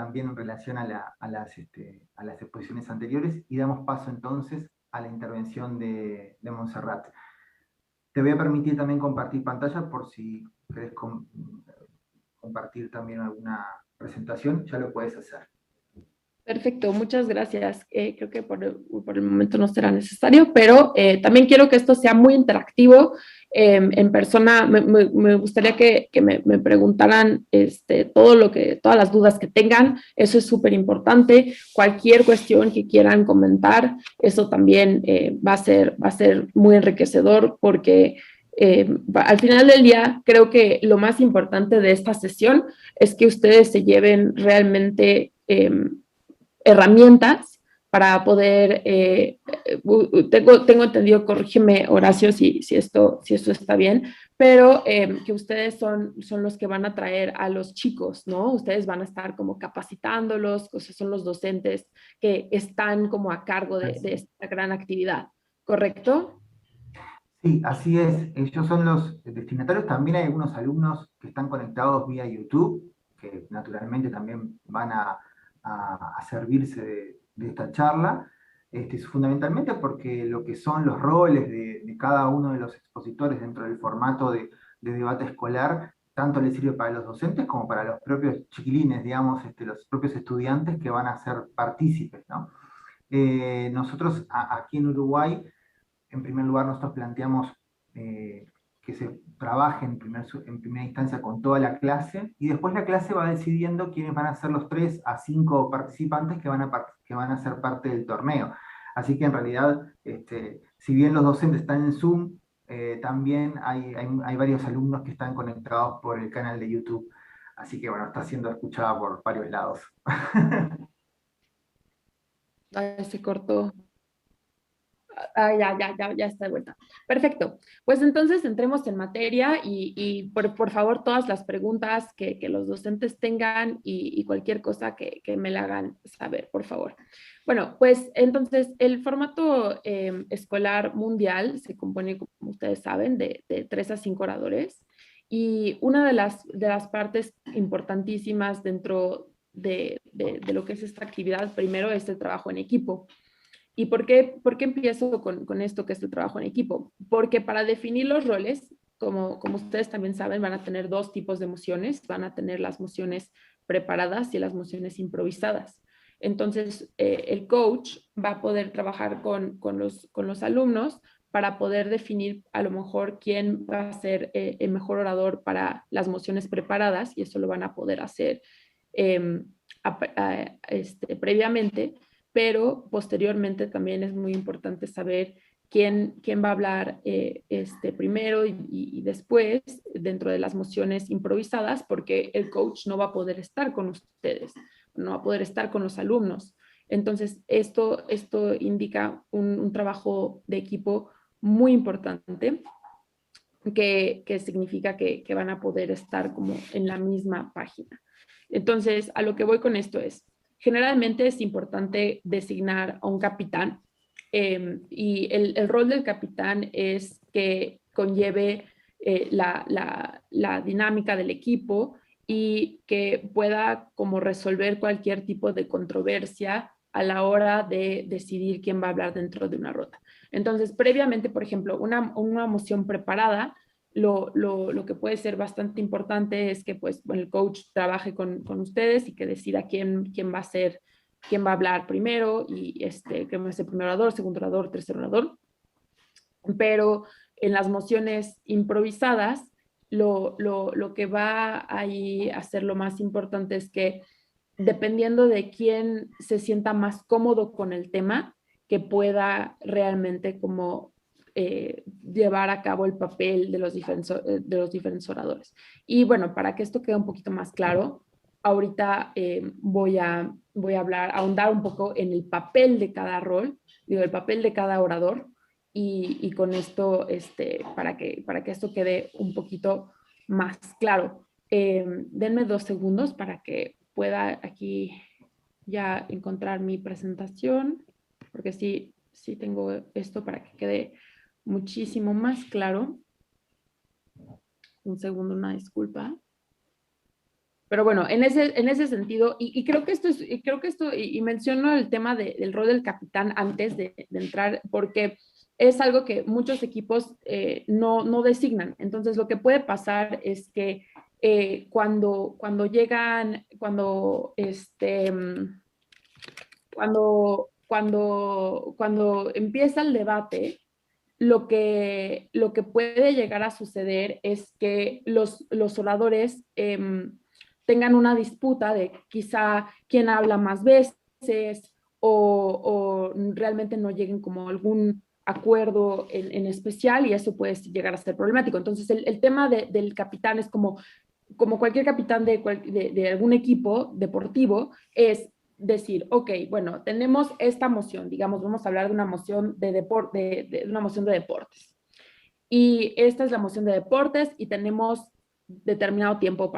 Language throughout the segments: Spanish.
también en relación a las exposiciones anteriores, y damos paso entonces a la intervención de Montserrat. Te voy a permitir también compartir pantalla por si querés compartir también alguna presentación, ya lo puedes hacer. Perfecto, muchas gracias. Creo que por el momento no será necesario, pero también quiero que esto sea muy interactivo. En persona, me gustaría que me preguntaran todas las dudas que tengan. Eso es súper importante. Cualquier cuestión que quieran comentar, eso también va a ser muy enriquecedor porque al final del día, creo que lo más importante de esta sesión es que ustedes se lleven realmente herramientas para poder, tengo entendido, corrígeme Horacio si esto está bien, pero que ustedes son los que van a traer a los chicos, ¿no? Ustedes van a estar como capacitándolos, o sea, son los docentes que están como a cargo de esta gran actividad, ¿correcto? Sí, así es. Ellos son los destinatarios. También hay algunos alumnos que están conectados vía YouTube, que naturalmente también van a servirse de esta charla. Fundamentalmente porque lo que son los roles de cada uno de los expositores dentro del formato de debate escolar, tanto les sirve para los docentes como para los propios chiquilines, digamos, los propios estudiantes que van a ser partícipes, ¿no? Nosotros aquí en Uruguay, en primer lugar, nosotros planteamos que se trabaje en primera instancia con toda la clase, y después la clase va decidiendo quiénes van a ser los 3 a 5 participantes que van a ser parte del torneo. Así que en realidad, si bien los docentes están en Zoom, también hay varios alumnos que están conectados por el canal de YouTube. Así que bueno, está siendo escuchada por varios lados. Ay, se cortó. Ah, ya está de vuelta. Perfecto. Pues entonces entremos en materia y por favor todas las preguntas que los docentes tengan y cualquier cosa que me la hagan saber, por favor. Bueno, pues entonces el formato escolar mundial se compone, como ustedes saben, de 3 a 5 oradores, y una de las partes importantísimas dentro de lo que es esta actividad, primero es el trabajo en equipo. ¿Y por qué empiezo con esto que es el trabajo en equipo? Porque para definir los roles, como ustedes también saben, van a tener dos tipos de emociones. Van a tener las emociones preparadas y las emociones improvisadas. Entonces, el coach va a poder trabajar con los alumnos para poder definir a lo mejor quién va a ser el mejor orador para las emociones preparadas, y eso lo van a poder hacer eh, previamente, pero posteriormente también es muy importante saber quién va a hablar primero y después dentro de las mociones improvisadas, porque el coach no va a poder estar con ustedes, no va a poder estar con los alumnos. Entonces, esto indica un trabajo de equipo muy importante que significa que van a poder estar como en la misma página. Entonces, a lo que voy con esto es, generalmente es importante designar a un capitán, y el rol del capitán es que conlleve la dinámica del equipo y que pueda como resolver cualquier tipo de controversia a la hora de decidir quién va a hablar dentro de una ronda. Entonces, previamente, por ejemplo, una moción preparada, lo que puede ser bastante importante es que pues, bueno, el coach trabaje con ustedes y que decida quién va a ser, quién va a hablar primero, y quién va a ser primer orador, segundo orador, tercer orador. Pero en las mociones improvisadas, lo que va ahí a ser lo más importante es que dependiendo de quién se sienta más cómodo con el tema, que pueda realmente como llevar a cabo el papel de los diferentes oradores. Y bueno, para que esto quede un poquito más claro, ahorita voy a ahondar un poco en el papel de cada rol, digo, el papel de cada orador, y con esto, para que esto quede un poquito más claro. Denme 2 segundos para que pueda aquí ya encontrar mi presentación, porque sí tengo esto para que quede muchísimo más claro. Un segundo, una disculpa. Pero bueno, en ese sentido, y creo que y menciono el tema del rol del capitán antes de entrar, porque es algo que muchos equipos no designan. Entonces, lo que puede pasar es que cuando llegan, cuando empieza el debate, lo que puede llegar a suceder es que los oradores tengan una disputa de quizá quién habla más veces o realmente no lleguen como a algún acuerdo en especial y eso puede llegar a ser problemático. Entonces, el tema del capitán es como cualquier capitán de algún equipo deportivo, es decir, ok, bueno, tenemos esta moción, digamos, vamos a hablar de una moción de una moción de deportes. Y esta es la moción de deportes y tenemos determinado tiempo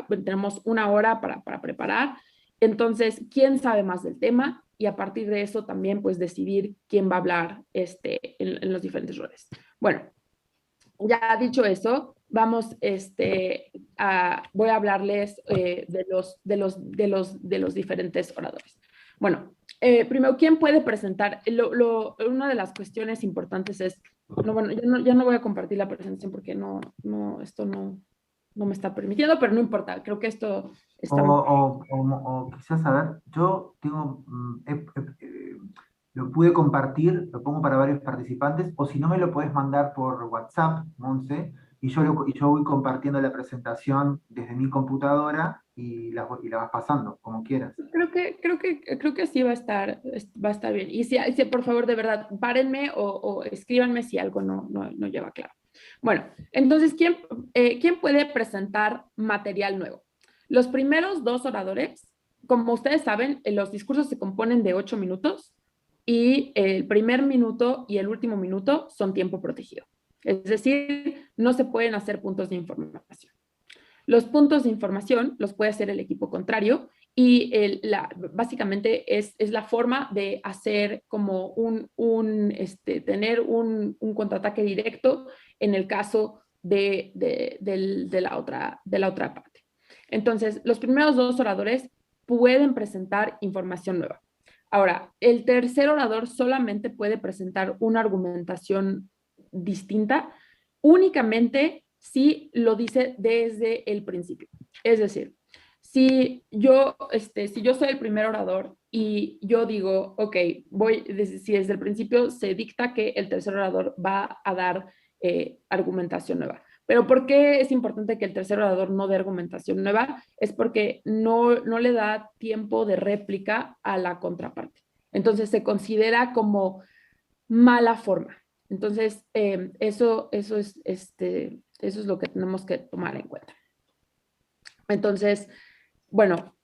tenemos una hora para preparar. Entonces, ¿quién sabe más del tema? Y a partir de eso también, pues, decidir quién va a hablar en los diferentes roles. Bueno, ya dicho eso, voy a hablarles de los diferentes oradores. Bueno, primero, ¿quién puede presentar? Una de las cuestiones importantes es, no, bueno, ya no voy a compartir la presentación porque esto no me está permitiendo, pero no importa, creo que esto O, está muy... o quizás, a ver, yo tengo, lo pude compartir, lo pongo para varios participantes, o si no me lo puedes mandar por WhatsApp, Monse, y yo voy compartiendo la presentación desde mi computadora y la vas pasando, como quieras. Creo que sí va a estar bien. Y si, por favor, de verdad, párenme o escríbanme si algo no lleva claro. Bueno, entonces, ¿quién puede presentar material nuevo? Los primeros dos oradores, como ustedes saben, los discursos se componen de 8 minutos y el primer minuto y el último minuto son tiempo protegido. Es decir, no se pueden hacer puntos de información. Los puntos de información los puede hacer el equipo contrario y básicamente es la forma de hacer como tener un contraataque directo en el caso de la otra parte. Entonces, los primeros dos oradores pueden presentar información nueva. Ahora, el tercer orador solamente puede presentar una argumentación distinta únicamente si lo dice desde el principio. Es decir, si yo soy el primer orador y yo digo, ok, si desde el principio se dicta que el tercer orador va a dar argumentación nueva. Pero ¿por qué es importante que el tercer orador no dé argumentación nueva? Es porque no le da tiempo de réplica a la contraparte. Entonces se considera como mala forma. Entonces, eso es lo que tenemos que tomar en cuenta. Entonces, bueno,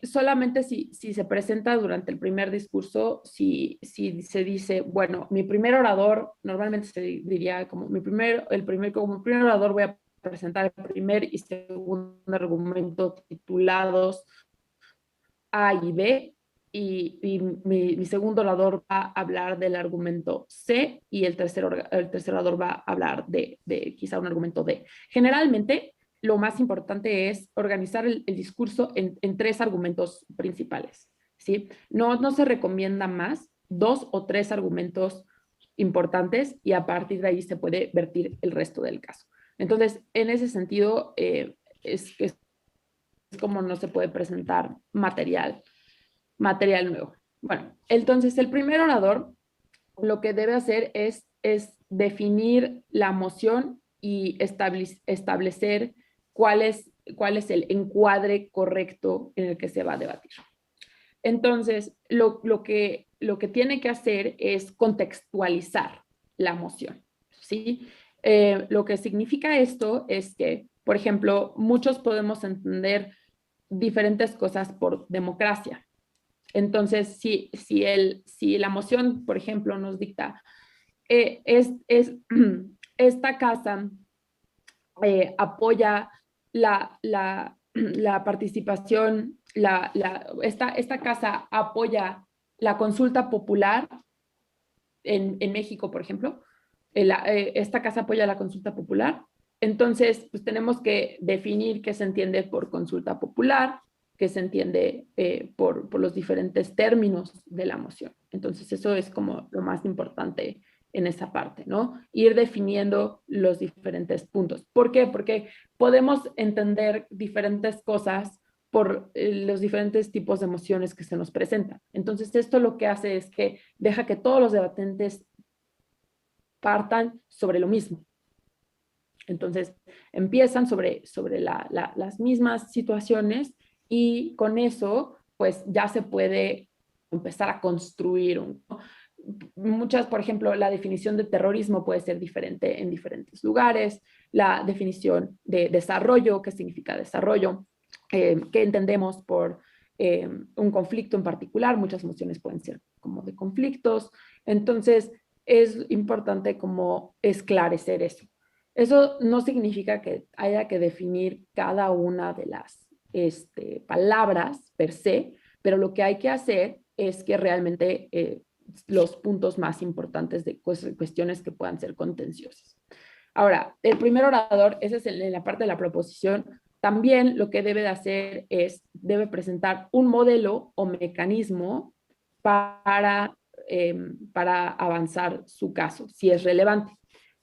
solamente si se presenta durante el primer discurso, si se dice, bueno, mi primer orador, normalmente se diría como como primer orador voy a presentar el primer y segundo argumento titulados A y B, y mi segundo orador va a hablar del argumento C y el tercer orador va a hablar de quizá un argumento D. Generalmente, lo más importante es organizar el discurso en tres argumentos principales, ¿sí? No se recomienda más, 2 o 3 argumentos importantes y a partir de ahí se puede vertir el resto del caso. Entonces, en ese sentido, es como no se puede presentar material nuevo. Bueno, entonces el primer orador lo que debe hacer es definir la moción y establecer cuál es el encuadre correcto en el que se va a debatir. Entonces, lo que tiene que hacer es contextualizar la moción, ¿sí? Lo que significa esto es que, por ejemplo, muchos podemos entender diferentes cosas por democracia. Entonces, si la moción, por ejemplo, nos dicta, esta casa apoya la participación, esta casa apoya la consulta popular en México, por ejemplo, esta casa apoya la consulta popular, Entonces, pues tenemos que definir qué se entiende por consulta popular, qué se entiende por los diferentes términos de la moción. Entonces, eso es como lo más importante en esa parte, ¿no? Ir definiendo los diferentes puntos. ¿Por qué? Porque podemos entender diferentes cosas por los diferentes tipos de emociones que se nos presentan. Entonces, esto lo que hace es que deja que todos los debatentes partan sobre lo mismo. Entonces, empiezan sobre las mismas situaciones y con eso, pues ya se puede empezar a construir muchas, por ejemplo, la definición de terrorismo puede ser diferente en diferentes lugares, la definición de desarrollo, qué significa desarrollo, qué entendemos por un conflicto en particular, muchas emociones pueden ser como de conflictos, entonces es importante como esclarecer eso. Eso no significa que haya que definir cada una de las palabras per se, pero lo que hay que hacer es que realmente los puntos más importantes de cuestiones que puedan ser contenciosas. Ahora, el primer orador, ese es en la parte de la proposición, también lo que debe de hacer es, debe presentar un modelo o mecanismo para avanzar su caso, si es relevante.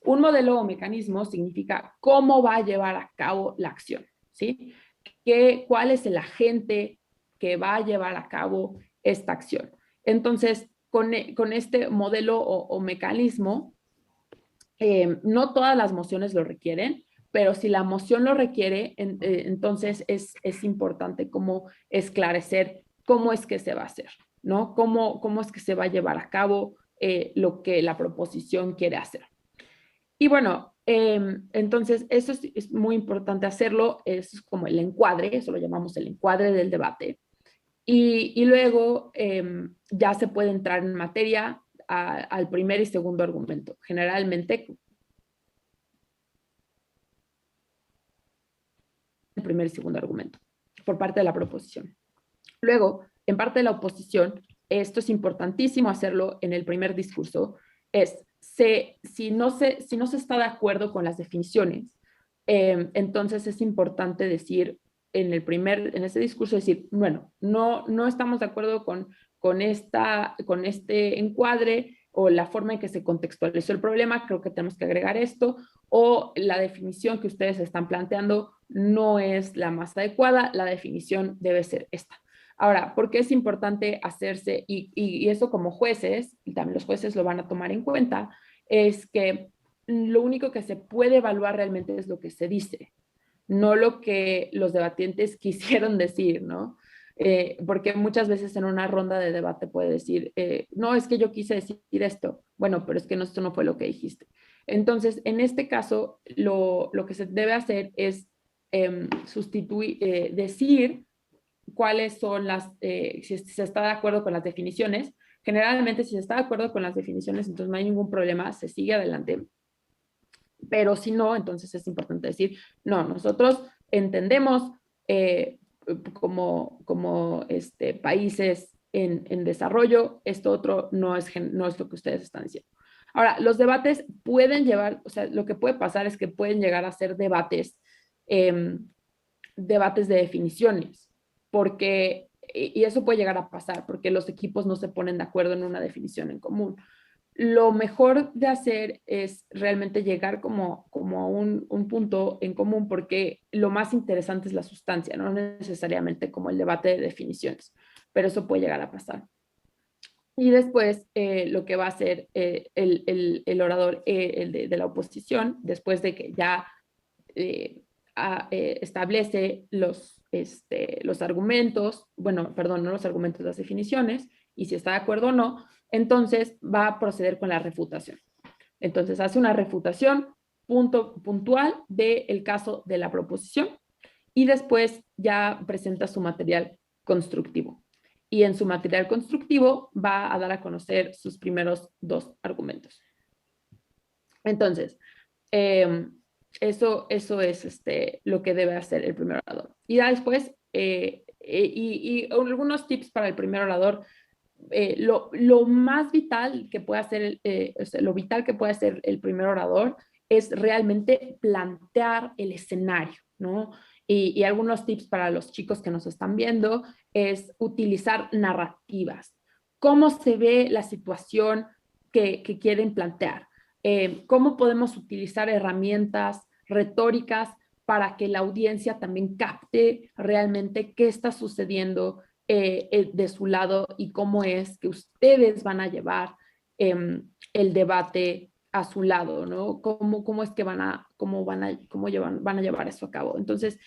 Un modelo o mecanismo significa cómo va a llevar a cabo la acción, ¿sí? ¿Cuál es el agente que va a llevar a cabo esta acción? Entonces, con este modelo o mecanismo, no todas las mociones lo requieren, pero si la moción lo requiere, entonces es importante como esclarecer cómo es que se va a hacer, ¿no? Cómo es que se va a llevar a cabo lo que la proposición quiere hacer. Y bueno, entonces eso es muy importante hacerlo, es como el encuadre, eso lo llamamos el encuadre del debate. Y luego ya se puede entrar en materia al primer y segundo argumento. Generalmente, el primer y segundo argumento por parte de la proposición. Luego, en parte de la oposición, esto es importantísimo hacerlo en el primer discurso, es si no se está de acuerdo con las definiciones, entonces es importante decir en ese discurso, decir, bueno, no estamos de acuerdo con este encuadre o la forma en que se contextualizó el problema, creo que tenemos que agregar esto, o la definición que ustedes están planteando no es la más adecuada, la definición debe ser esta. Ahora, ¿por qué es importante hacerse, y eso como jueces, y también los jueces lo van a tomar en cuenta, es que lo único que se puede evaluar realmente es lo que se dice, no lo que los debatientes quisieron decir, ¿no? Porque muchas veces en una ronda de debate puede decir, no, es que yo quise decir esto. Bueno, pero es que esto no fue lo que dijiste. Entonces, en este caso, lo que se debe hacer es decir cuáles son si se está de acuerdo con las definiciones. Generalmente, si se está de acuerdo con las definiciones, entonces no hay ningún problema, se sigue adelante. Pero si no, entonces es importante decir, no, nosotros entendemos como países en desarrollo, esto otro no es lo que ustedes están diciendo. Ahora, los debates pueden llevar, o sea, lo que puede pasar es que pueden llegar a ser debates de definiciones, y eso puede llegar a pasar, porque los equipos no se ponen de acuerdo en una definición en común. Lo mejor de hacer es realmente llegar como a un punto en común, porque lo más interesante es la sustancia, no necesariamente como el debate de definiciones, pero eso puede llegar a pasar. Y después lo que va a hacer el orador, el de la oposición, después de que ya establece los argumentos, bueno, perdón, no los argumentos, las definiciones, y si está de acuerdo o no, entonces va a proceder con la refutación. Entonces hace una refutación puntual del caso de la proposición y después ya presenta su material constructivo. Y en su material constructivo va a dar a conocer sus primeros dos argumentos. Entonces, eso es lo que debe hacer el primer orador. Y ya después, y algunos tips para el primer orador, lo más vital que puede hacer, o sea, lo vital que puede hacer el primer orador es realmente plantear el escenario, ¿no? Y algunos tips para los chicos que nos están viendo es utilizar narrativas. ¿Cómo se ve la situación que quieren plantear? ¿Cómo podemos utilizar herramientas retóricas para que la audiencia también capte realmente qué está sucediendo de su lado y cómo es que ustedes van a llevar el debate a su lado, ¿no? ¿Cómo es que van a llevar eso a cabo? Entonces,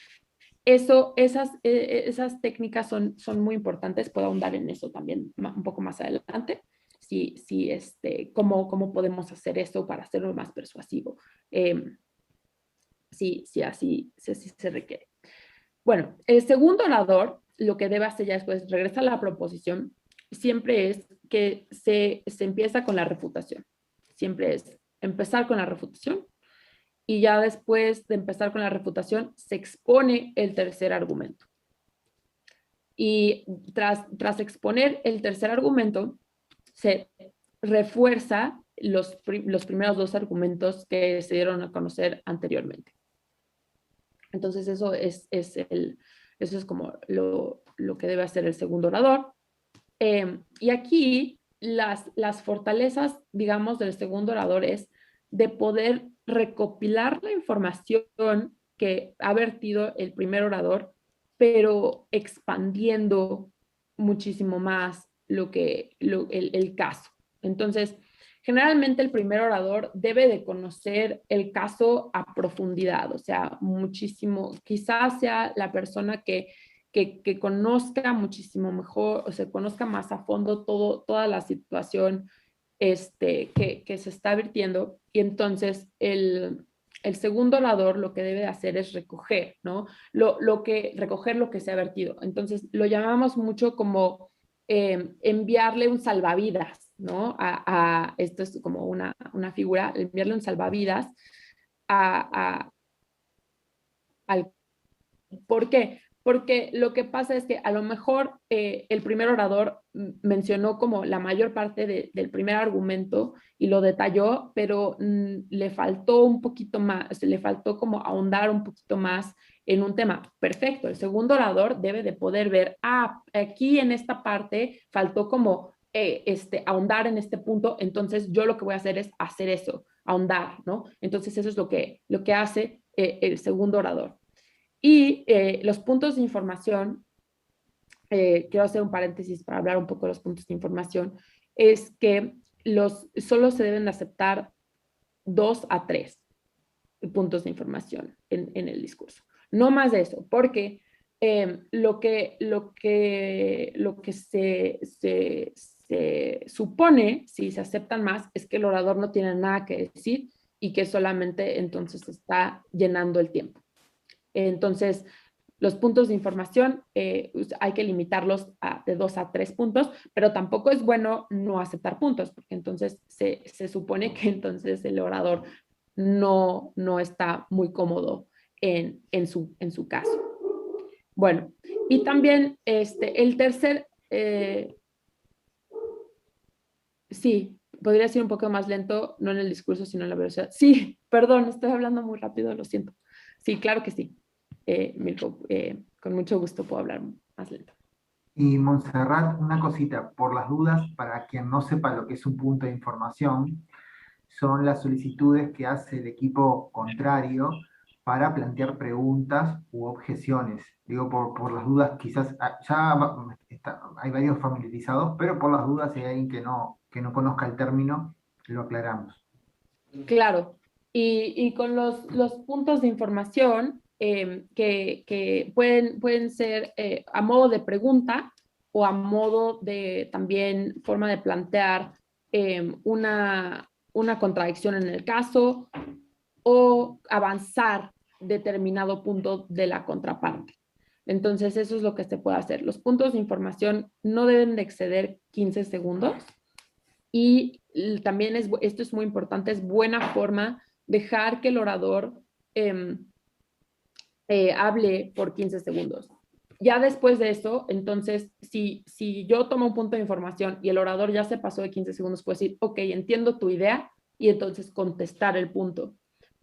esas técnicas son muy importantes. Puedo ahondar en eso también un poco más adelante. Cómo podemos hacer eso para hacerlo más persuasivo. Sí, así se requiere. Bueno, el segundo orador lo que debe hacer ya después, regresa a la proposición, siempre es que se empieza con la refutación. Siempre es empezar con la refutación y ya después de empezar con la refutación se expone el tercer argumento. Y tras exponer el tercer argumento, se refuerza los primeros dos argumentos que se dieron a conocer anteriormente. Entonces eso es como lo que debe hacer el segundo orador. Y aquí las fortalezas, digamos, del segundo orador es de poder recopilar la información que ha vertido el primer orador, pero expandiendo muchísimo más el caso. Entonces, generalmente el primer orador debe de conocer el caso a profundidad, o sea, muchísimo. Quizás sea la persona que conozca muchísimo mejor, o sea, conozca más a fondo toda la situación que se está vertiendo. Y entonces el segundo orador lo que debe hacer es recoger, ¿no? Recoger lo que se ha vertido. Entonces lo llamamos mucho como enviarle un salvavidas, ¿no? Esto es como una figura, enviarle un salvavidas al... ¿Por qué? Porque lo que pasa es que a lo mejor el primer orador mencionó como la mayor parte del primer argumento y lo detalló, pero le faltó un poquito más, le faltó como ahondar un poquito más en un tema. Perfecto, el segundo orador debe de poder ver, aquí en esta parte faltó como ahondar en este punto, entonces yo lo que voy a hacer es hacer eso, ahondar, ¿no? Entonces eso es lo que hace el segundo orador. Y los puntos de información, quiero hacer un paréntesis para hablar un poco de los puntos de información, es que solo se deben aceptar 2 a 3 puntos de información en el discurso. No más de eso, porque lo que se supone, si se aceptan más, es que el orador no tiene nada que decir y que solamente entonces está llenando el tiempo. Entonces, los puntos de información hay que limitarlos de 2 a 3 puntos, pero tampoco es bueno no aceptar puntos, porque entonces se supone que entonces el orador no está muy cómodo en su caso. Bueno, y también el tercer, sí, podría ser un poco más lento, no en el discurso, sino en la velocidad. Sí, perdón, estoy hablando muy rápido, lo siento. Sí, claro que sí. Mirko, con mucho gusto puedo hablar más lento. Y Montserrat, una cosita, por las dudas, para quien no sepa lo que es un punto de información, son las solicitudes que hace el equipo contrario para plantear preguntas u objeciones. Digo, por las dudas, quizás hay varios familiarizados, pero por las dudas, si hay alguien que no conozca el término, lo aclaramos. Claro, y con los puntos de información que pueden ser a modo de pregunta o a modo de también forma de plantear una contradicción en el caso o avanzar determinado punto de la contraparte. Entonces, eso es lo que se puede hacer. Los puntos de información no deben de exceder 15 segundos y también esto es muy importante, es buena forma dejar que el orador hable por 15 segundos. Ya después de eso, entonces, si yo tomo un punto de información y el orador ya se pasó de 15 segundos, puedo decir, ok, entiendo tu idea y entonces contestar el punto.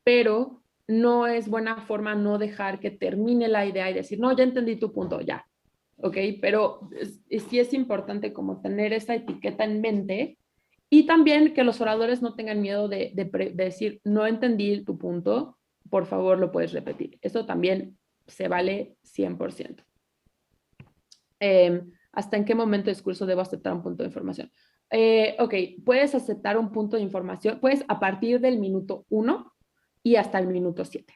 pero no es buena forma no dejar que termine la idea y decir, no, ya entendí tu punto, ya, ¿ok? Pero sí es importante como tener esa etiqueta en mente y también que los oradores no tengan miedo de decir, no entendí tu punto, por favor lo puedes repetir. Eso también se vale 100%. ¿Hasta en qué momento del discurso debo aceptar un punto de información? Ok, puedes aceptar un punto de información, puedes a partir del minuto 1 y hasta el minuto 7.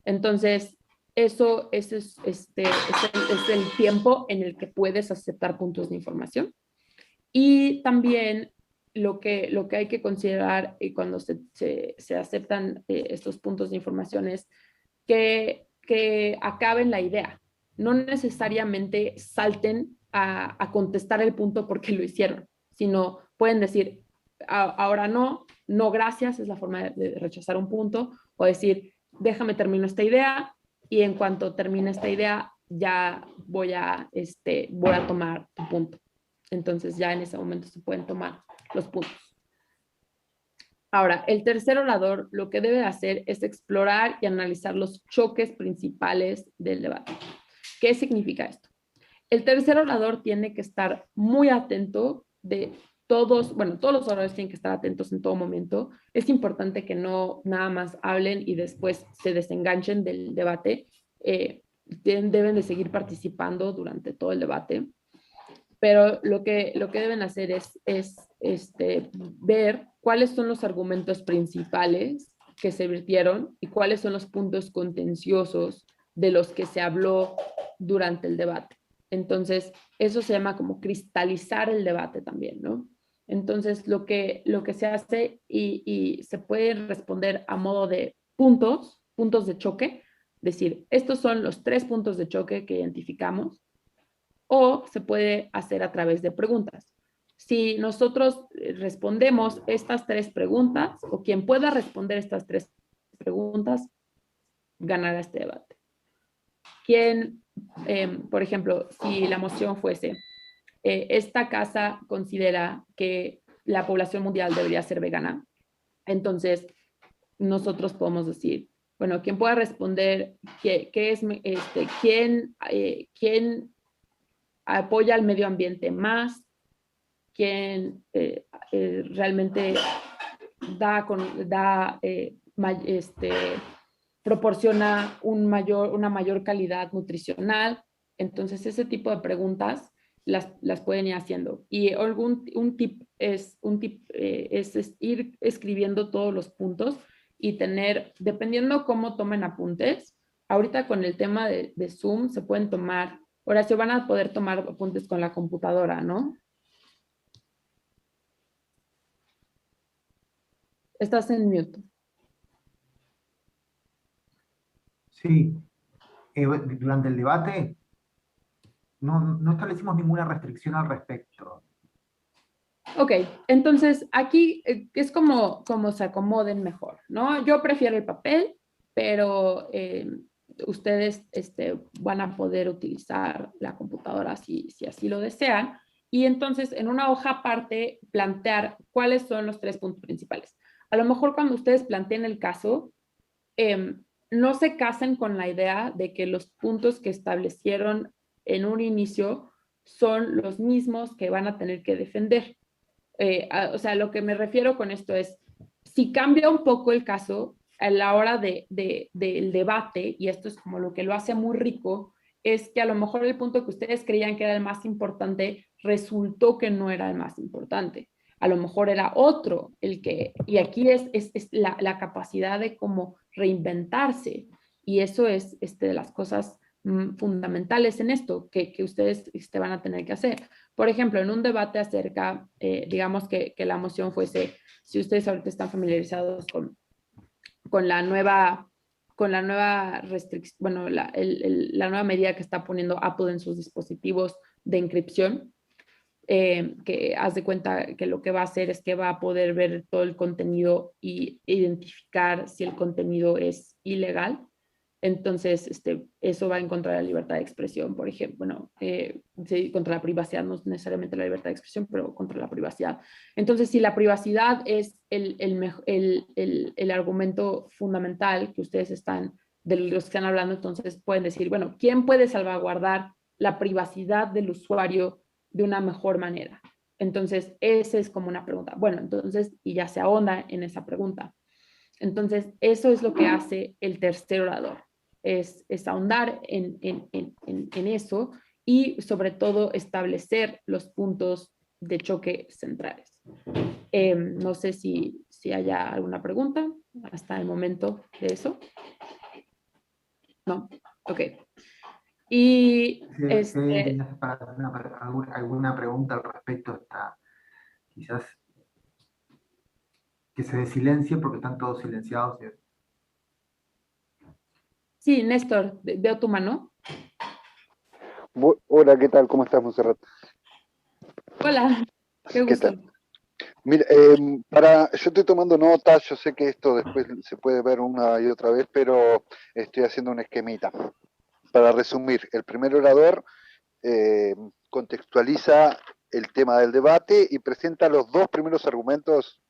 Entonces, eso es el tiempo en el que puedes aceptar puntos de información. Y también lo que hay que considerar cuando se aceptan estos puntos de información es que acaben la idea. No necesariamente salten a contestar el punto porque lo hicieron, sino pueden decir, ahora no, no gracias, es la forma de rechazar un punto, o decir, déjame terminar esta idea y en cuanto termine esta idea ya voy a tomar tu punto. Entonces ya en ese momento se pueden tomar los puntos. Ahora, el tercer orador lo que debe hacer es explorar y analizar los choques principales del debate. ¿Qué significa esto? El tercer orador tiene que estar muy atento de todos los oradores tienen que estar atentos en todo momento. Es importante que no nada más hablen y después se desenganchen del debate. Deben de seguir participando durante todo el debate. Pero lo que deben hacer es ver cuáles son los argumentos principales que se vertieron y cuáles son los puntos contenciosos de los que se habló durante el debate. Entonces, eso se llama como cristalizar el debate también, ¿no? Entonces, lo que se hace y se puede responder a modo de puntos de choque, decir, estos son los 3 puntos de choque que identificamos, o se puede hacer a través de preguntas. Si nosotros respondemos estas 3 preguntas, o quien pueda responder estas 3 preguntas, ganará este debate. Por ejemplo, si la moción fuese, esta casa considera que la población mundial debería ser vegana, entonces nosotros podemos decir, bueno, quien pueda responder quién apoya al medio ambiente más, quien realmente proporciona una mayor calidad nutricional. Entonces, ese tipo de preguntas las pueden ir haciendo. Y un tip es ir escribiendo todos los puntos y tener, dependiendo cómo tomen apuntes, ahorita con el tema de Zoom se pueden tomar, ahora se van a poder tomar apuntes con la computadora, ¿no? Estás en mute. Sí, durante el debate no establecimos ninguna restricción al respecto. Ok, entonces aquí es como se acomoden mejor, ¿no? Yo prefiero el papel, pero ustedes van a poder utilizar la computadora si así lo desean. Y entonces en una hoja aparte plantear cuáles son los 3 puntos principales. A lo mejor cuando ustedes planteen el caso, no se casen con la idea de que los puntos que establecieron en un inicio son los mismos que van a tener que defender. O sea, lo que me refiero con esto es, si cambia un poco el caso a la hora del debate, y esto es como lo que lo hace muy rico, es que a lo mejor el punto que ustedes creían que era el más importante resultó que no era el más importante. A lo mejor era otro y aquí es la capacidad de como reinventarse. Y eso es de las cosas fundamentales en esto que ustedes van a tener que hacer. Por ejemplo, en un debate acerca, digamos que la moción fuese, si ustedes ahorita están familiarizados con la nueva restricción, bueno, la nueva medida que está poniendo Apple en sus dispositivos de encripción, que haz de cuenta que lo que va a hacer es que va a poder ver todo el contenido y identificar si el contenido es ilegal. Entonces, eso va en contra de la libertad de expresión, por ejemplo, bueno, sí, contra la privacidad, no necesariamente la libertad de expresión, pero contra la privacidad. Entonces, si la privacidad es el argumento fundamental que ustedes están, de los que están hablando, entonces pueden decir, bueno, ¿quién puede salvaguardar la privacidad del usuario de una mejor manera? Entonces, esa es como una pregunta. Bueno, entonces, y ya se ahonda en esa pregunta. Entonces, eso es lo que hace el tercer orador, es ahondar en eso y sobre todo establecer los puntos de choque centrales. No sé si haya alguna pregunta hasta el momento de eso. No, ok. Y ¿Tenías alguna pregunta al respecto? Hasta quizás que se dé silencio porque están todos silenciados. sí, Néstor, veo tu mano. Hola, ¿qué tal? ¿Cómo estás, Monserrat? Hola, qué ¿Qué gusto. tal? Mira, yo estoy tomando notas, yo sé que esto después se puede ver una y otra vez, pero estoy haciendo un esquemita. Para resumir, el primer orador eh, contextualiza el tema del debate y presenta los dos primeros argumentos,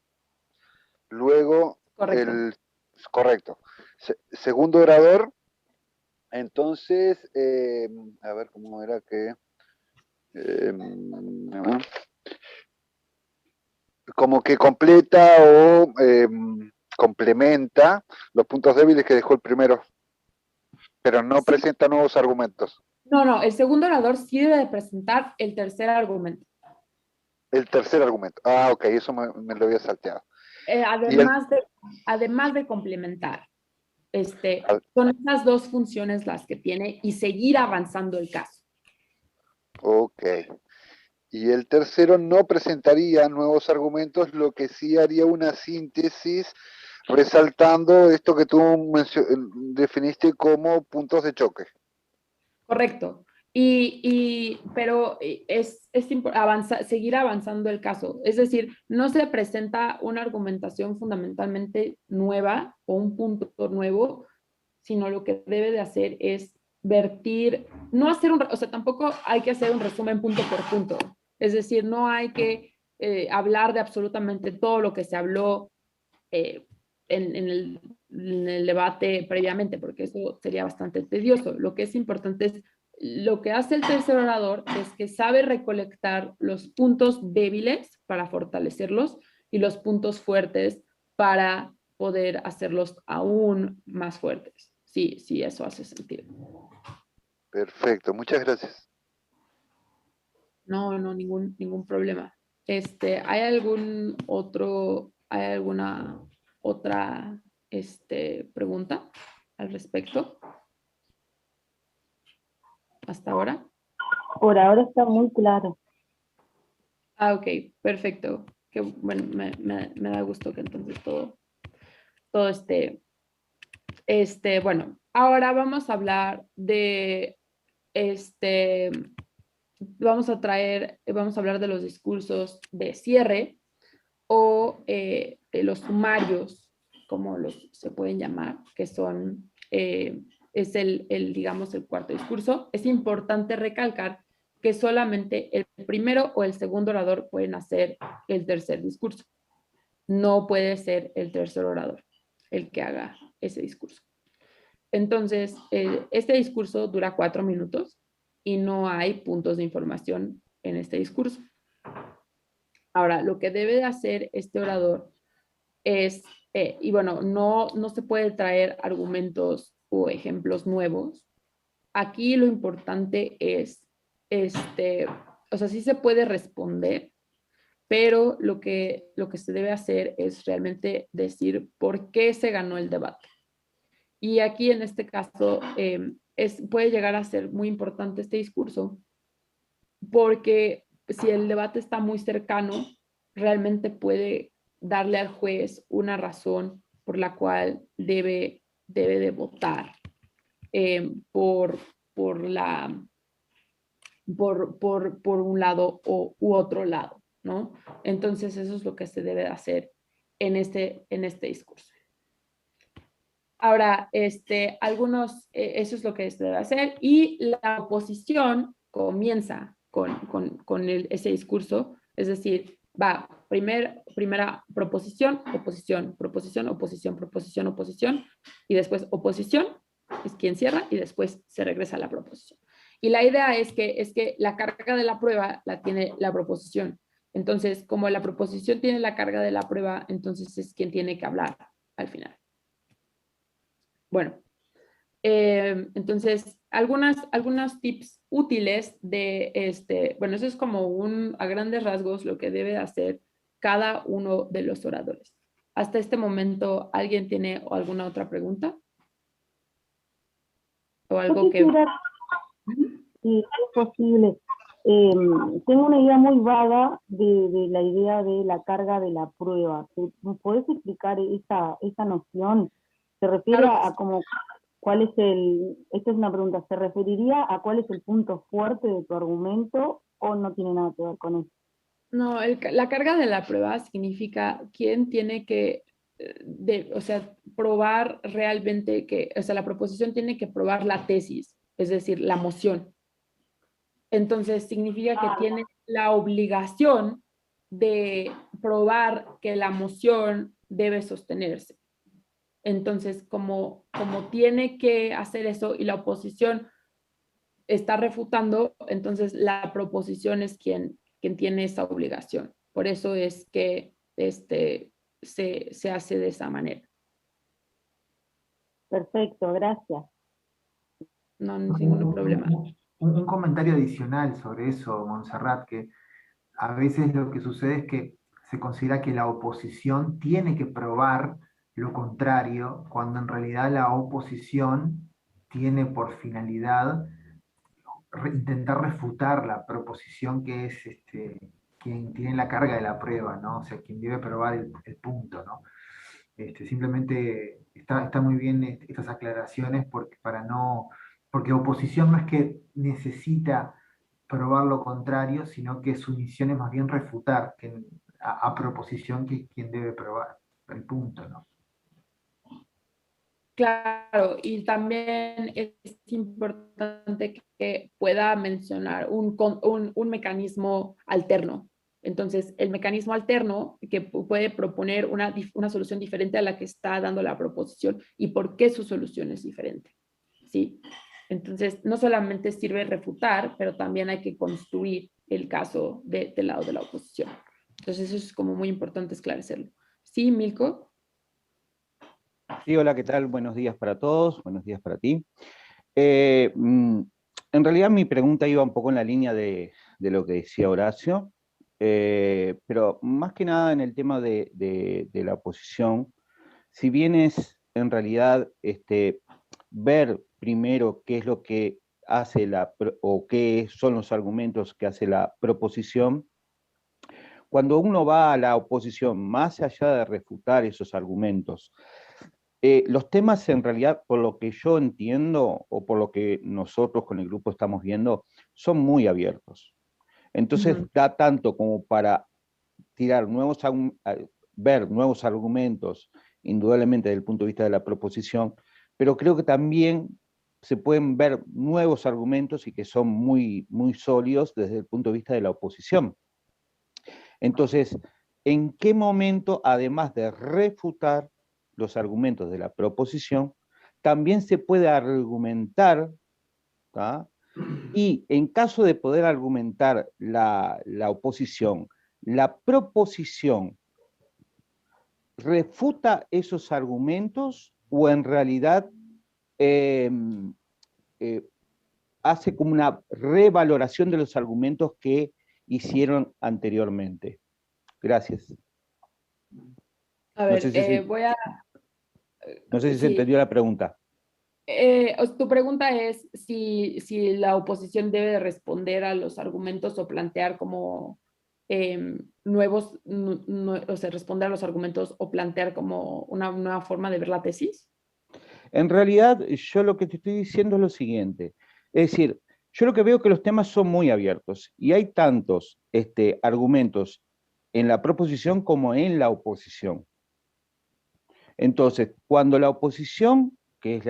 luego Correcto. el correcto. Segundo orador, entonces, a ver cómo era que... eh, como que completa o complementa los puntos débiles que dejó el primero, pero no Sí, presenta nuevos argumentos. no, el segundo orador sí debe de presentar el tercer argumento. El tercer argumento. Ah, ok, eso me lo había salteado. Y el, Además de complementar, ah, son esas dos funciones las que tiene y seguir avanzando el caso. ok. Y el tercero no presentaría nuevos argumentos, lo que sí haría una síntesis resaltando esto que tú definiste como puntos de choque. Correcto. Pero seguir avanzando el caso. Es decir, no se presenta una argumentación fundamentalmente nueva o un punto nuevo, sino lo que debe de hacer es vertir, no hacer o sea, tampoco hay que hacer un resumen punto por punto. Es decir, no hay que hablar de absolutamente todo lo que se habló eh, en el debate previamente, porque eso sería bastante tedioso. Lo que es importante es, lo que hace el tercer orador es que sabe recolectar los puntos débiles para fortalecerlos y los puntos fuertes para poder hacerlos aún más fuertes. Sí, sí, eso hace sentido. Perfecto, muchas gracias. No, ningún problema. ¿Hay alguna otra pregunta al respecto hasta ahora? Por ahora está muy claro. Ah, ok, perfecto. Que bueno, me da gusto que entonces todo bueno, ahora vamos a hablar de vamos a hablar de los discursos de cierre o de los sumarios, como se pueden llamar, que son, es digamos, el cuarto discurso. Es importante recalcar que solamente el primero o el segundo orador pueden hacer el tercer discurso. No puede ser el tercer orador el que haga ese discurso. Entonces, este discurso dura 4 minutos y no hay puntos de información en este discurso. Ahora, lo que debe de hacer este orador es, y bueno, no se puede traer argumentos o ejemplos nuevos. Aquí lo importante es, o sea, sí se puede responder, pero lo que se debe hacer es realmente decir por qué se ganó el debate. Y aquí en este caso puede llegar a ser muy importante este discurso porque si el debate está muy cercano, realmente puede darle al juez una razón por la cual debe de votar por, por, la, por un lado u otro lado, ¿no? Entonces eso es lo que se debe de hacer en este discurso. Ahora, eso es lo que se debe hacer, y la oposición comienza con ese discurso, es decir, va primera proposición, oposición, proposición, oposición, proposición, oposición, y después oposición, es quien cierra, y después se regresa a la proposición. Y la idea es que la carga de la prueba la tiene la proposición. Entonces, como la proposición tiene la carga de la prueba, entonces es quien tiene que hablar al final. Bueno, entonces, algunos tips útiles de bueno, eso es como a grandes rasgos lo que debe hacer cada uno de los oradores. Hasta este momento, ¿alguien tiene alguna otra pregunta? ¿O Yo algo que... quisiera, si es posible, tengo una idea muy vaga de la idea de la carga de la prueba. ¿Me podés explicar esa noción? ¿Se refiere Claro que a como cuál es esta es una pregunta, ¿se referiría a cuál es el punto fuerte de tu argumento o no tiene nada que ver con eso? No, la carga de la prueba significa quién tiene que, o sea, probar realmente que, o sea, la proposición tiene que probar la tesis, es decir, la moción. Entonces, significa que tiene la obligación de probar que la moción debe sostenerse. Entonces, como tiene que hacer eso y la oposición está refutando, entonces la proposición es quien tiene esa obligación. Por eso es que se hace de esa manera. Perfecto, gracias. No, no hay ningún problema. Un comentario adicional sobre eso, Montserrat, que a veces lo que sucede es que se considera que la oposición tiene que probar lo contrario, cuando en realidad la oposición tiene por finalidad intentar refutar la proposición que es quien tiene la carga de la prueba, ¿no? O sea, quien debe probar el punto, ¿no? Simplemente está muy bien estas aclaraciones porque oposición no es que necesita probar lo contrario, sino que su misión es más bien refutar a proposición que quien debe probar el punto, ¿no? Claro, y también es importante que pueda mencionar un mecanismo alterno. Entonces, el mecanismo alterno que puede proponer una solución diferente a la que está dando la proposición y por qué su solución es diferente. ¿Sí? Entonces, no solamente sirve refutar, pero también hay que construir el caso del lado de la oposición. Entonces, eso es como muy importante esclarecerlo. ¿Sí, Milko? Sí, hola, ¿qué tal? Buenos días para todos, buenos días para ti. En realidad mi pregunta iba un poco en la línea de lo que decía Horacio, pero más que nada en el tema de la oposición, si bien es en realidad ver primero qué es lo que hace o qué son los argumentos que hace la proposición, cuando uno va a la oposición, más allá de refutar esos argumentos, los temas en realidad, por lo que yo entiendo, o por lo que nosotros con el grupo estamos viendo, son muy abiertos. Entonces da tanto como para tirar ver nuevos argumentos, indudablemente desde el punto de vista de la proposición, pero creo que también se pueden ver nuevos argumentos y que son muy, muy sólidos desde el punto de vista de la oposición. Entonces, ¿en qué momento, además de refutar los argumentos de la proposición, también se puede argumentar, ¿tá? Y en caso de poder argumentar la oposición, la proposición refuta esos argumentos o en realidad hace como una revaloración de los argumentos que hicieron anteriormente? Gracias. A ver, No sé si, voy a... no sé si se Sí. entendió la pregunta. Tu pregunta es si la oposición debe responder a los argumentos o plantear como nuevos, o sea, responder a los argumentos o plantear como una nueva forma de ver la tesis. En realidad, yo lo que te estoy diciendo es lo siguiente. Es decir, yo lo que veo que los temas son muy abiertos y hay tantos argumentos en la proposición como en la oposición. Entonces, cuando la oposición, que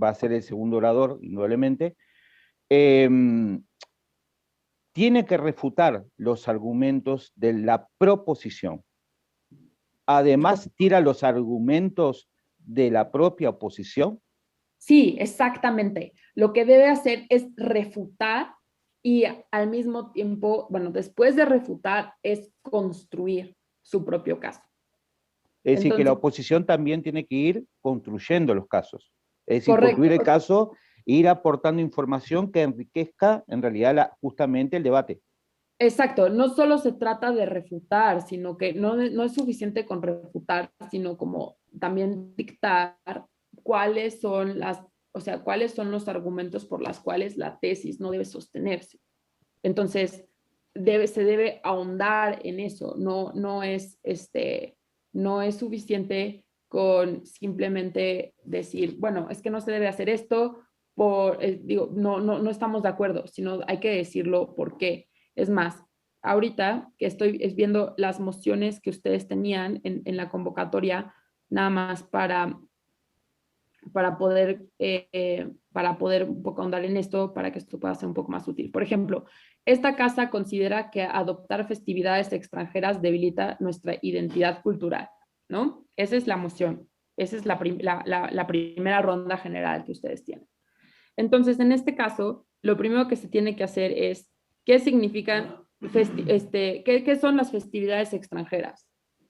va a ser el segundo orador, indudablemente, tiene que refutar los argumentos de la proposición. Además, tira los argumentos de la propia oposición. Sí, exactamente. Lo que debe hacer es refutar y al mismo tiempo, bueno, después de refutar, es construir su propio caso. Es decir, que la Entonces, oposición también tiene que ir construyendo los casos. Es decir, correcto. construir el caso e ir aportando información que enriquezca en realidad justamente el debate. Exacto, no solo se trata de refutar, sino que no es suficiente con refutar, sino como también dictar cuáles son cuáles son los argumentos por los cuales la tesis no debe sostenerse. Entonces, se debe ahondar en eso, no es suficiente con simplemente decir, bueno, es que no se debe hacer esto, no estamos de acuerdo, sino hay que decirlo por qué. Es más, ahorita que estoy viendo las mociones que ustedes tenían en la convocatoria, nada más para poder un poco ahondar en esto, para que esto pueda ser un poco más útil. Por ejemplo, esta casa considera que adoptar festividades extranjeras debilita nuestra identidad cultural, ¿no? Esa es la moción, esa es la primera ronda general que ustedes tienen. Entonces, en este caso, lo primero que se tiene que hacer es, ¿qué significan, qué son las festividades extranjeras?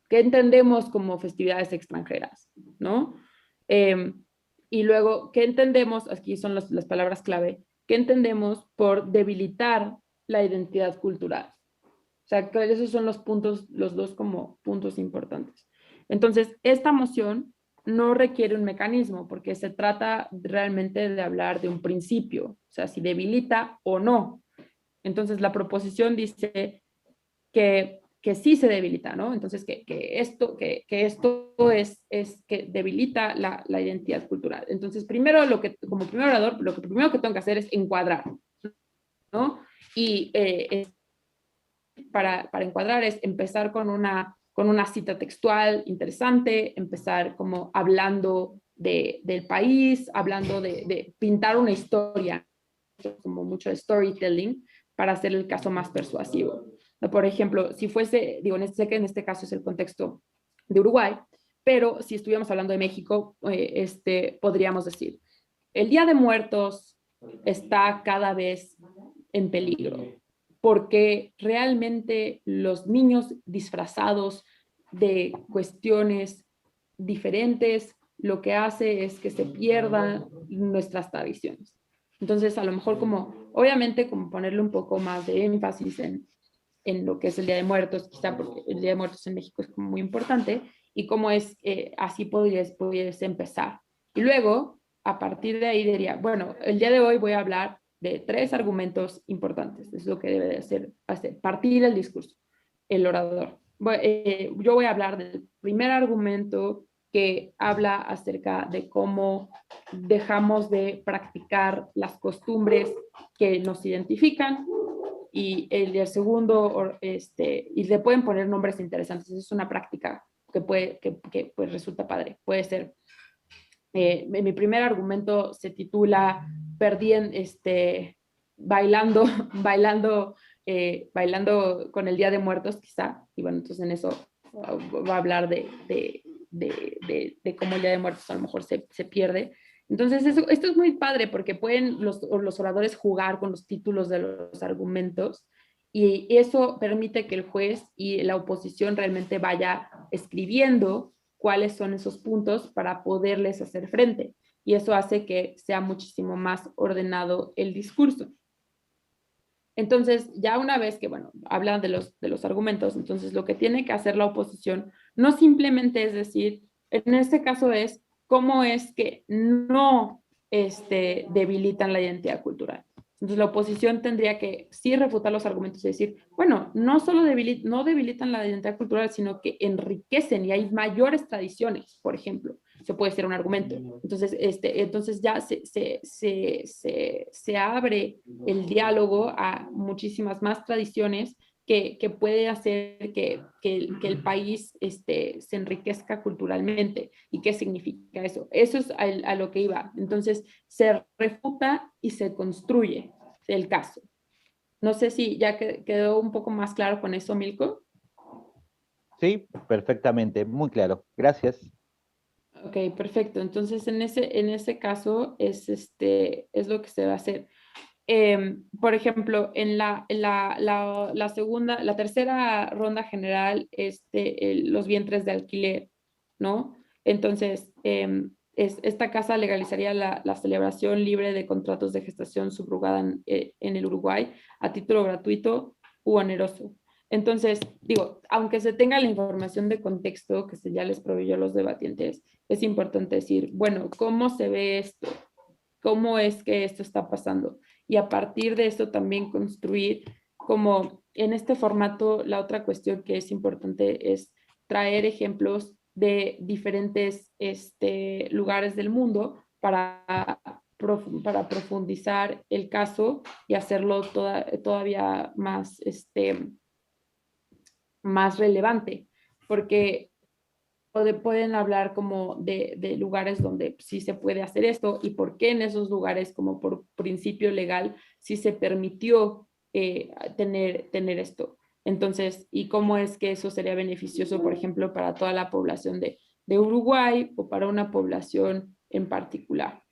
¿Qué entendemos como festividades extranjeras? ¿No? Y luego, ¿qué entendemos? Aquí son las palabras clave. ¿Qué entendemos por debilitar la identidad cultural? O sea, que esos son los dos como puntos importantes. Entonces, esta moción no requiere un mecanismo, porque se trata realmente de hablar de un principio, o sea, si debilita o no. Entonces, la proposición dice que sí se debilita, ¿no? Entonces, que esto es que debilita la identidad cultural. Entonces, primero, como primer orador, lo que primero que tengo que hacer es encuadrar, ¿no? Y para encuadrar es empezar con una cita textual interesante, empezar como hablando del país, hablando de pintar una historia, como mucho de storytelling, para hacer el caso más persuasivo. Por ejemplo, si fuese, sé que en este caso es el contexto de Uruguay, pero si estuviéramos hablando de México, podríamos decir, el Día de Muertos está cada vez en peligro, porque realmente los niños disfrazados de cuestiones diferentes, lo que hace es que se pierdan nuestras tradiciones. Entonces, a lo mejor obviamente, como ponerle un poco más de énfasis en lo que es el Día de Muertos, quizá porque el Día de Muertos en México es como muy importante, y cómo es, así podrías empezar. Y luego, a partir de ahí diría, bueno, el día de hoy voy a hablar de 3 argumentos importantes, es lo que debe de hacer partir el discurso, el orador. Yo voy a hablar del primer argumento, que habla acerca de cómo dejamos de practicar las costumbres que nos identifican, y el segundo, y le pueden poner nombres interesantes, es una práctica que pues resulta padre. Puede ser, mi primer argumento se titula bailando, bailando con el Día de Muertos, quizá, y bueno, entonces en eso va a hablar de cómo el Día de Muertos a lo mejor se pierde. Entonces, esto es muy padre, porque pueden los oradores jugar con los títulos de los argumentos, y eso permite que el juez y la oposición realmente vaya escribiendo cuáles son esos puntos para poderles hacer frente. Y eso hace que sea muchísimo más ordenado el discurso. Entonces, ya una vez que, bueno, hablan de los argumentos, entonces lo que tiene que hacer la oposición no simplemente es decir, en este caso es cómo es que no debilitan la identidad cultural. Entonces, la oposición tendría que sí refutar los argumentos y decir, bueno, no solo no debilitan la identidad cultural, sino que enriquecen, y hay mayores tradiciones, por ejemplo. Se puede ser un argumento. Entonces ya se abre el diálogo a muchísimas más tradiciones que puede hacer que el país se enriquezca culturalmente. ¿Y qué significa eso? Eso es a lo que iba. Entonces, se refuta y se construye el caso. No sé si ya quedó un poco más claro con eso, Milko. Sí, perfectamente, muy claro. Gracias. Ok, perfecto. Entonces, en ese caso es lo que se va a hacer. Por ejemplo, en la tercera ronda general, los vientres de alquiler, ¿no? Entonces, esta casa legalizaría la celebración libre de contratos de gestación subrogada en el Uruguay a título gratuito u oneroso. Entonces, digo, aunque se tenga la información de contexto que ya les proveyó los debatientes, es importante decir, bueno, ¿cómo se ve esto? ¿Cómo es que esto está pasando? Y a partir de esto también construir como en este formato, la otra cuestión que es importante es traer ejemplos de diferentes lugares del mundo para profundizar el caso y hacerlo todavía más, más relevante, porque pueden hablar como de lugares donde sí se puede hacer esto y por qué en esos lugares, como por principio legal, sí se permitió tener esto. Entonces, ¿y cómo es que eso sería beneficioso, por ejemplo, para toda la población de Uruguay o para una población en particular?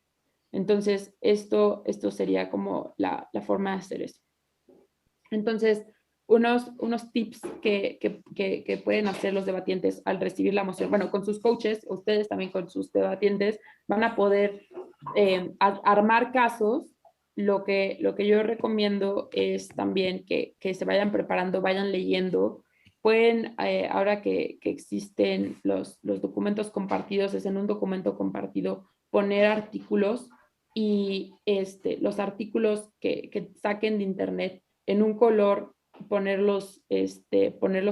Entonces, esto sería como la forma de hacer eso. Entonces, unos tips que pueden hacer los debatientes al recibir la moción, bueno, con sus coaches, ustedes también con sus debatientes, van a poder armar casos. Lo que yo recomiendo es también que se vayan preparando, vayan leyendo. Pueden, ahora que existen los documentos compartidos, es en un documento compartido, poner artículos y los artículos que saquen de internet en un color poner los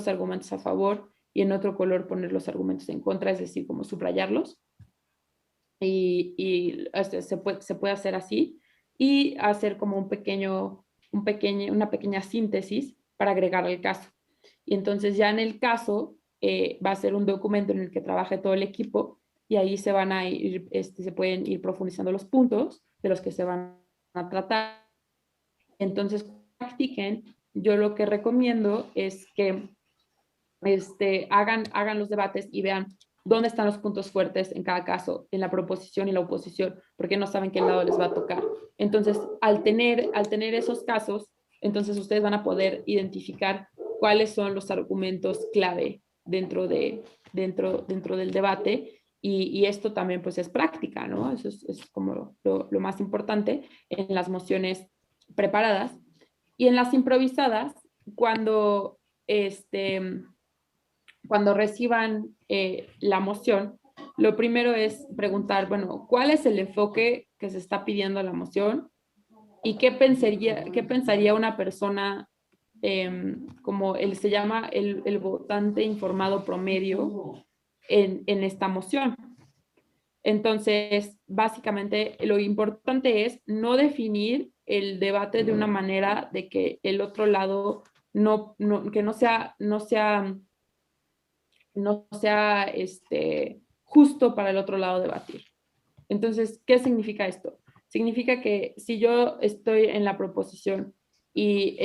argumentos a favor y en otro color poner los argumentos en contra, es decir, como subrayarlos. Y se puede hacer así y hacer como una pequeña síntesis para agregar al caso. Y entonces ya en el caso va a ser un documento en el que trabaje todo el equipo y ahí se van a ir, se pueden ir profundizando los puntos de los que se van a tratar. Entonces, practiquen. Yo lo que recomiendo es que hagan los debates y vean dónde están los puntos fuertes en cada caso, en la proposición y la oposición, porque no saben qué lado les va a tocar. Entonces, al tener esos casos, entonces ustedes van a poder identificar cuáles son los argumentos clave dentro del debate y esto también pues es práctica, ¿no? Eso es como lo más importante en las mociones preparadas. Y en las improvisadas, cuando reciban la moción, lo primero es preguntar, bueno, ¿cuál es el enfoque que se está pidiendo a la moción? ¿Y qué pensaría una persona, como se llama el votante informado promedio en esta moción? Entonces, básicamente, lo importante es no definir el debate de una manera de que el otro lado que no sea justo para el otro lado debatir. Entonces, ¿qué significa esto? Significa que si yo estoy en la proposición y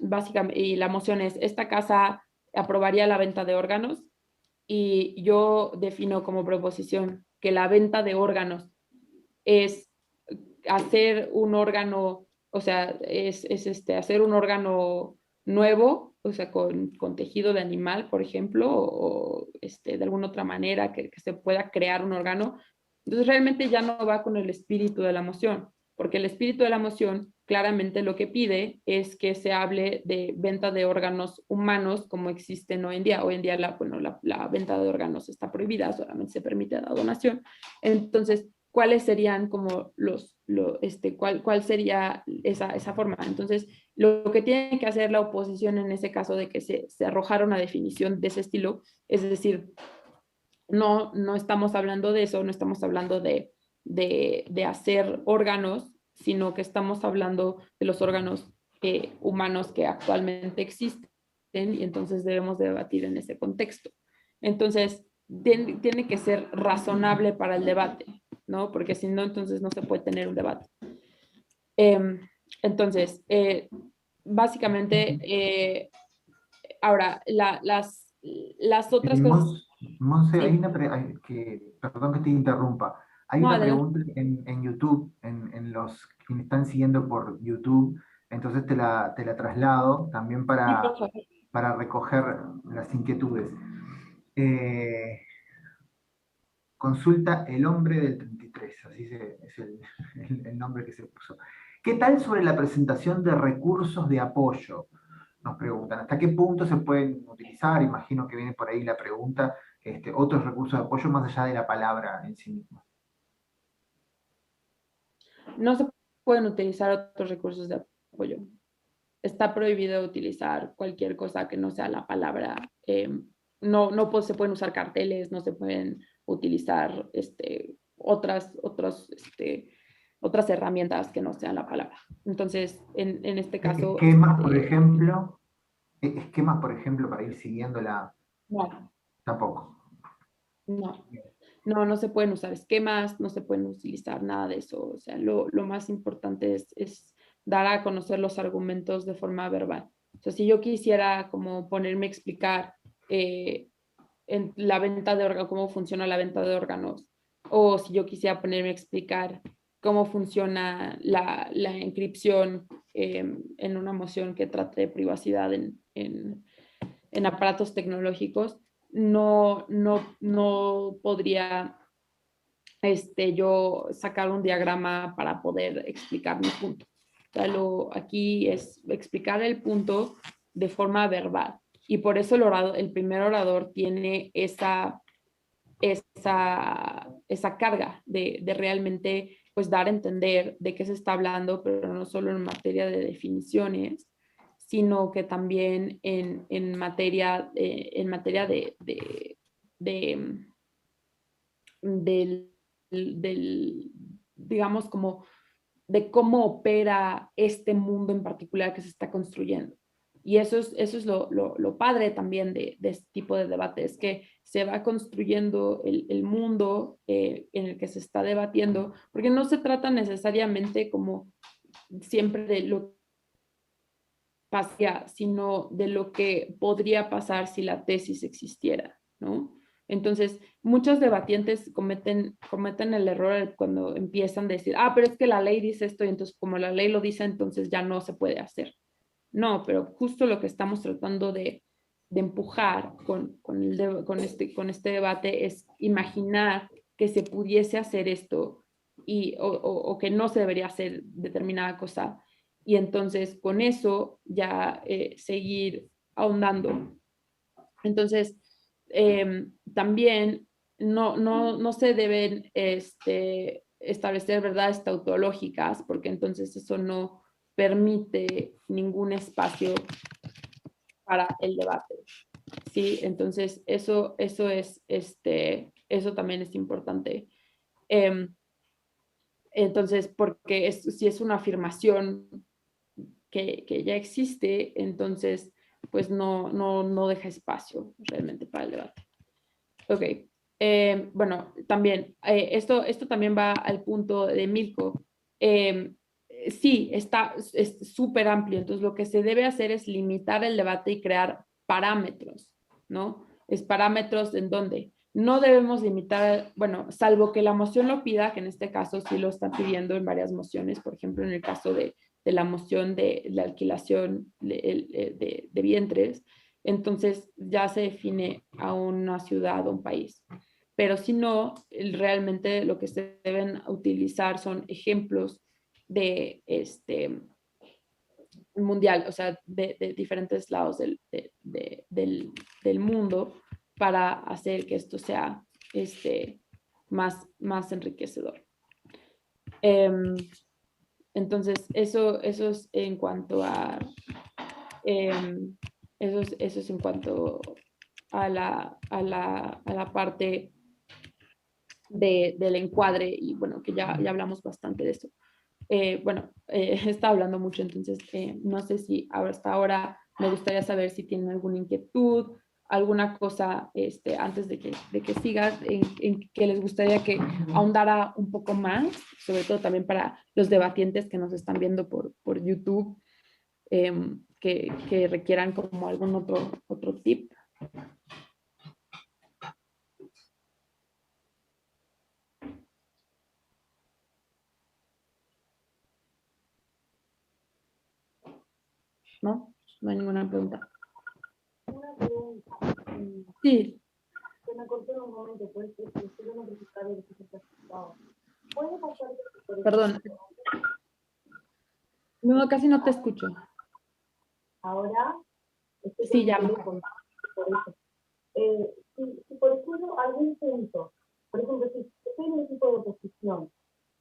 básicamente y la moción es, esta casa aprobaría la venta de órganos y yo defino como proposición que la venta de órganos es hacer un órgano, o sea, es hacer un órgano nuevo, o sea, con tejido de animal, por ejemplo, o de alguna otra manera que se pueda crear un órgano. Entonces, realmente ya no va con el espíritu de la moción, porque el espíritu de la moción claramente lo que pide es que se hable de venta de órganos humanos como existen hoy en día. Hoy en día la venta de órganos está prohibida, solamente se permite la donación. Entonces, ¿cuáles serían como cuál sería esa forma? Entonces, lo que tiene que hacer la oposición en ese caso de que se arrojara una definición de ese estilo, es decir, no estamos hablando de eso, no estamos hablando de hacer órganos, sino que estamos hablando de los órganos humanos que actualmente existen y entonces debemos de debatir en ese contexto. Entonces, tiene que ser razonable para el debate, ¿no? Porque si no, entonces no se puede tener un debate. Entonces, básicamente, ahora, las otras cosas... Monse, Sí. perdón que te interrumpa. Hay No, una adelante. pregunta en YouTube, en los que me están siguiendo por YouTube, entonces te la traslado también Sí, por favor. para recoger las inquietudes. Eh, Consulta El Hombre del 33, es el nombre que se puso. ¿Qué tal sobre la presentación de recursos de apoyo? Nos preguntan, ¿hasta qué punto se pueden utilizar? Imagino que viene por ahí la pregunta, otros recursos de apoyo más allá de la palabra en sí misma. No se pueden utilizar otros recursos de apoyo. Está prohibido utilizar cualquier cosa que no sea la palabra. Se pueden usar carteles, no se pueden utilizar otras herramientas que no sean la palabra. Entonces, en este caso... Esquemas, por ejemplo, para ir siguiendo No, tampoco. no se pueden usar esquemas, no se pueden utilizar nada de eso. O sea, lo más importante es dar a conocer los argumentos de forma verbal. O sea, si yo quisiera como ponerme a explicar en la venta de órganos, cómo funciona la venta de órganos, o si yo quisiera ponerme a explicar cómo funciona la inscripción en una moción que trate de privacidad en aparatos tecnológicos, no podría yo sacar un diagrama para poder explicar mi punto. O sea, aquí es explicar el punto de forma verbal. Y por eso el primer orador tiene esa carga de realmente pues dar a entender de qué se está hablando, pero no solo en materia de definiciones, sino que también en materia del, digamos, como de cómo opera este mundo en particular que se está construyendo. Y eso es lo padre también de este tipo de debate, es que se va construyendo el mundo en el que se está debatiendo, porque no se trata necesariamente como siempre de lo que pasaría, sino de lo que podría pasar si la tesis existiera, ¿no? Entonces, muchos debatientes cometen el error cuando empiezan a decir, pero es que la ley dice esto y entonces como la ley lo dice, entonces ya no se puede hacer. No, pero justo lo que estamos tratando de empujar con este debate es imaginar que se pudiese hacer esto o que no se debería hacer determinada cosa y entonces con eso ya seguir ahondando. Entonces, también no se deben establecer verdades tautológicas porque entonces eso no permite ningún espacio para el debate. Sí, entonces eso también es importante. Entonces, porque si es una afirmación que ya existe, entonces pues no deja espacio realmente para el debate. Ok. Bueno, también, esto también va al punto de Milko. Sí, es súper amplio, entonces lo que se debe hacer es limitar el debate y crear parámetros, ¿no? Es parámetros en donde no debemos limitar, bueno, salvo que la moción lo pida, que en este caso sí lo está pidiendo en varias mociones, por ejemplo, en el caso de la moción de la alquilación de vientres, entonces ya se define a una ciudad o un país. Pero si no, realmente lo que se deben utilizar son ejemplos de mundial, o sea, de diferentes lados del mundo para hacer que esto sea más enriquecedor. Entonces, eso es en cuanto a eso es en cuanto a la parte del encuadre y bueno, que ya hablamos bastante de eso. Bueno, está hablando mucho, entonces no sé si hasta ahora me gustaría saber si tienen alguna inquietud, alguna cosa antes de que sigas, en que les gustaría que ahondara un poco más, sobre todo también para los debatientes que nos están viendo por YouTube, que requieran como algún otro tip. ¿No? No hay ninguna pregunta. Una pregunta. Sí. Se me cortó en un momento, pues, quiero notificar el que se está asustado. ¿Puede pasar que, Perdón. No, casi no te escucho. ahora estoy Sí, ya. por eso. Si por ejemplo algún punto, por ejemplo, si estoy en el equipo de oposición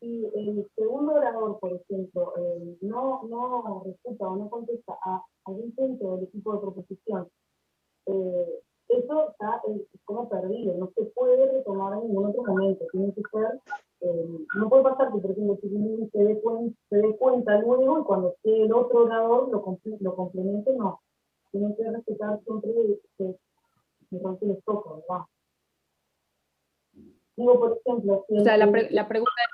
y el segundo orador, por ejemplo, no refuta o no contesta a algún punto del equipo de proposición, eso está como perdido, no se puede retomar en ningún otro momento, tiene que ser, no puede pasar que, por ejemplo, si se dé cuenta luego y cuando esté el otro orador lo complemente, no, tiene que respetar siempre el rol que les toca, ¿verdad? Digo, por ejemplo, si o sea, la pregunta es,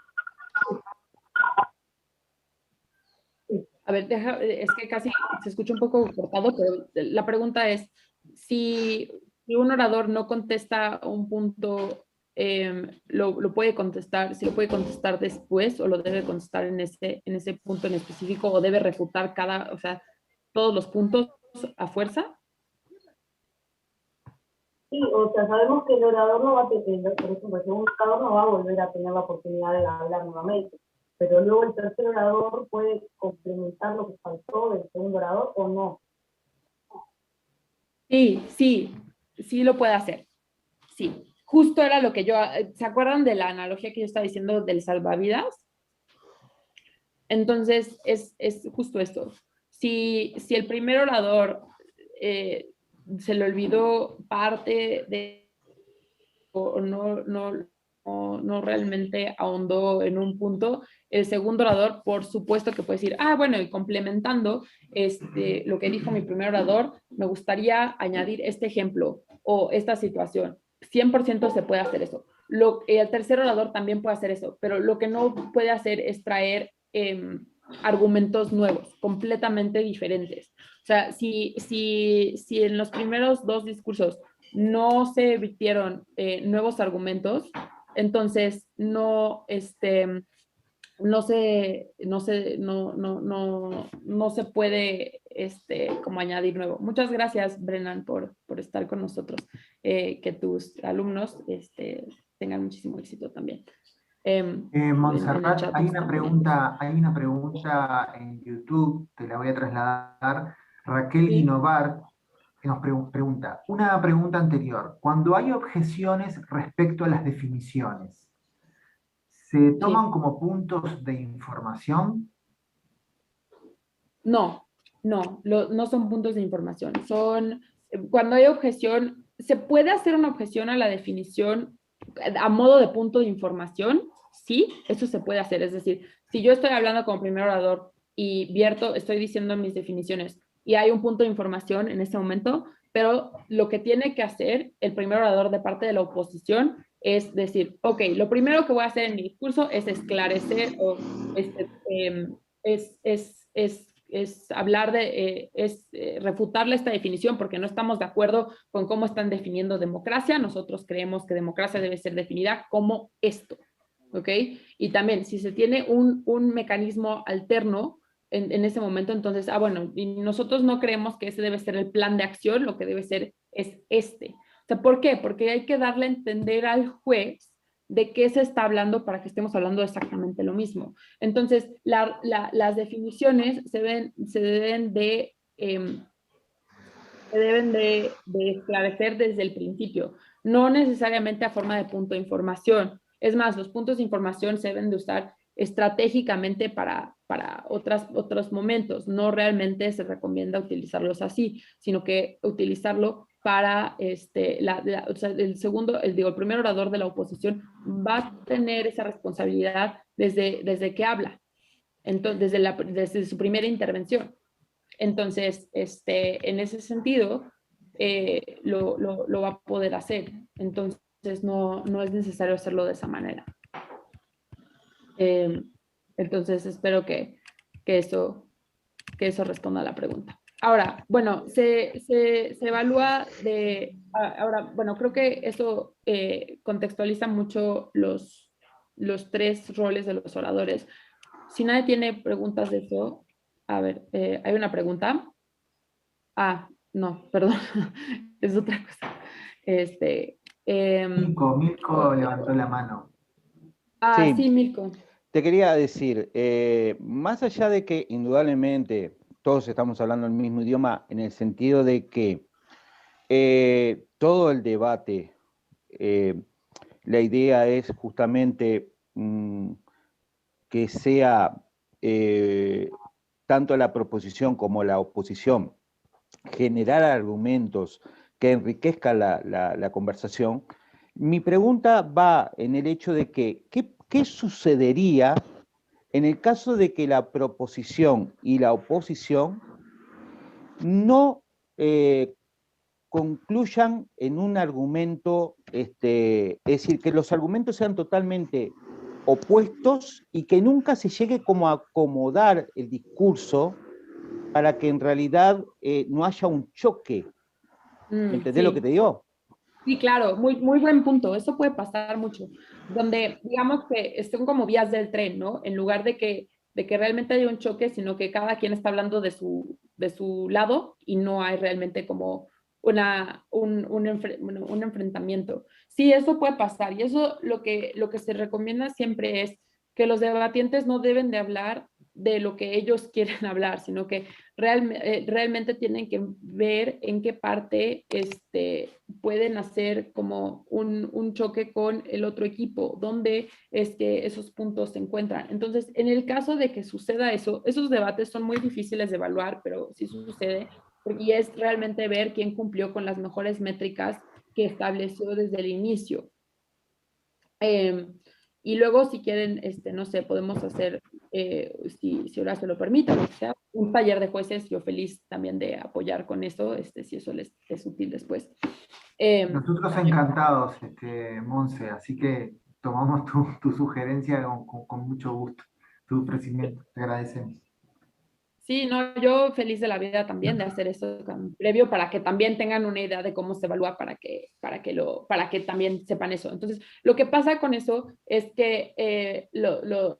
a ver, es que casi se escucha un poco cortado, pero la pregunta es, si un orador no contesta un punto, lo puede contestar, si lo puede contestar después o lo debe contestar en ese punto en específico o debe refutar o sea, todos los puntos a fuerza. Sí, o sea, sabemos que el orador no va a tener, por ejemplo, el segundo orador no va a volver a tener la oportunidad de hablar nuevamente, pero luego el tercer orador puede complementar lo que faltó del segundo orador o no. Sí lo puede hacer. Sí, justo era lo que ¿se acuerdan de la analogía que yo estaba diciendo del salvavidas? Entonces, es justo esto. Si el primer orador se le olvidó parte de, o no realmente ahondó en un punto, el segundo orador, por supuesto que puede decir, bueno, y complementando lo que dijo mi primer orador, me gustaría añadir este ejemplo o esta situación. 100% se puede hacer eso. El tercer orador también puede hacer eso, pero lo que no puede hacer es traer argumentos nuevos, completamente diferentes. O sea, si en los primeros dos discursos no se emitieron nuevos argumentos, entonces no se puede como añadir nuevo. Muchas gracias, Brennan, por estar con nosotros. Que tus alumnos tengan muchísimo éxito también. Montserrat, hay una pregunta en YouTube, te la voy a trasladar. Raquel Sí. Guinovar nos pregunta, una pregunta anterior, cuando hay objeciones respecto a las definiciones, ¿se toman como puntos de información? No son puntos de información. Cuando hay objeción, se puede hacer una objeción a la definición a modo de punto de información, sí, eso se puede hacer. Es decir, si yo estoy hablando como primer orador y estoy diciendo mis definiciones y hay un punto de información en ese momento, pero lo que tiene que hacer el primer orador de parte de la oposición es decir, ok, lo primero que voy a hacer en mi discurso es esclarecer o es hablar refutarle esta definición porque no estamos de acuerdo con cómo están definiendo democracia. Nosotros creemos que democracia debe ser definida como esto, ¿ok? Y también, si se tiene un mecanismo alterno en ese momento, entonces, bueno, y nosotros no creemos que ese debe ser el plan de acción, lo que debe ser es este. O sea, ¿por qué? Porque hay que darle a entender al juez de qué se está hablando para que estemos hablando exactamente lo mismo. Entonces, las definiciones se deben de esclarecer desde el principio, no necesariamente a forma de punto de información. Es más, los puntos de información se deben de usar estratégicamente para otros momentos. No realmente se recomienda utilizarlos así, sino que utilizarlo para o sea, el primer orador de la oposición va a tener esa responsabilidad desde que habla, entonces, desde su primera intervención. Entonces, en ese sentido, lo va a poder hacer. Entonces, no es necesario hacerlo de esa manera. Entonces, espero que eso responda a la pregunta. Ahora, bueno, se evalúa ahora, bueno, creo que eso contextualiza mucho los 3 roles de los oradores. Si nadie tiene preguntas de eso, a ver, ¿hay una pregunta? Ah, no, perdón, es otra cosa. Milko levantó la mano. Sí, Sí, Milko. te quería decir, más allá de que indudablemente todos estamos hablando el mismo idioma, en el sentido de que todo el debate, la idea es justamente que sea tanto la proposición como la oposición, generar argumentos que enriquezcan la conversación. Mi pregunta va en el hecho de que, ¿qué sucedería en el caso de que la proposición y la oposición no concluyan en un argumento, es decir, que los argumentos sean totalmente opuestos y que nunca se llegue como a acomodar el discurso para que en realidad no haya un choque? ¿Me entendés lo que Sí. te digo? Sí, claro, muy buen punto. Eso puede pasar mucho, donde digamos que estén como vías del tren, ¿no? En lugar de que realmente haya un choque, sino que cada quien está hablando de su lado y no hay realmente como un enfrentamiento. Sí, eso puede pasar y eso lo que se recomienda siempre es que los debatientes no deben de hablar de lo que ellos quieren hablar, sino que realmente tienen que ver en qué parte pueden hacer como un choque con el otro equipo, donde esos puntos se encuentran. Entonces, en el caso de que suceda eso, esos debates son muy difíciles de evaluar, pero sí sucede, y es realmente ver quién cumplió con las mejores métricas que estableció desde el inicio. Y luego, si quieren, no sé, podemos hacer, si Horacio lo permite, o sea, un taller de jueces, yo feliz también de apoyar con eso, si eso les es útil después. Nosotros encantados, Monse, así que tomamos tu sugerencia con mucho gusto, tu ofrecimiento, te agradecemos. Sí, no, yo feliz de la vida también de hacer eso previo para que también tengan una idea de cómo se evalúa para que también sepan eso. Entonces, lo que pasa con eso es que los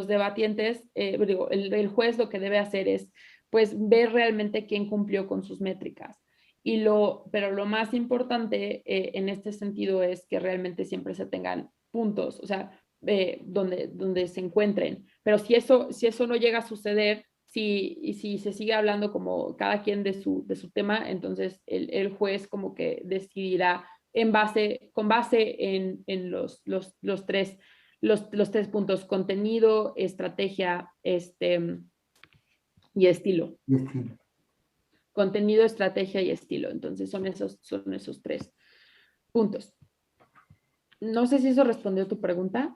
debatientes, digo, el juez lo que debe hacer es pues ver realmente quién cumplió con sus métricas. Pero lo más importante en este sentido es que realmente siempre se tengan puntos, o sea, donde se encuentren. Pero si eso no llega a suceder, si se sigue hablando como cada quien de su tema, entonces el juez como que decidirá con base en los tres puntos: contenido, estrategia, y estilo. Y estilo. Contenido, estrategia y estilo. Entonces son esos 3 puntos. No sé si eso respondió a tu pregunta.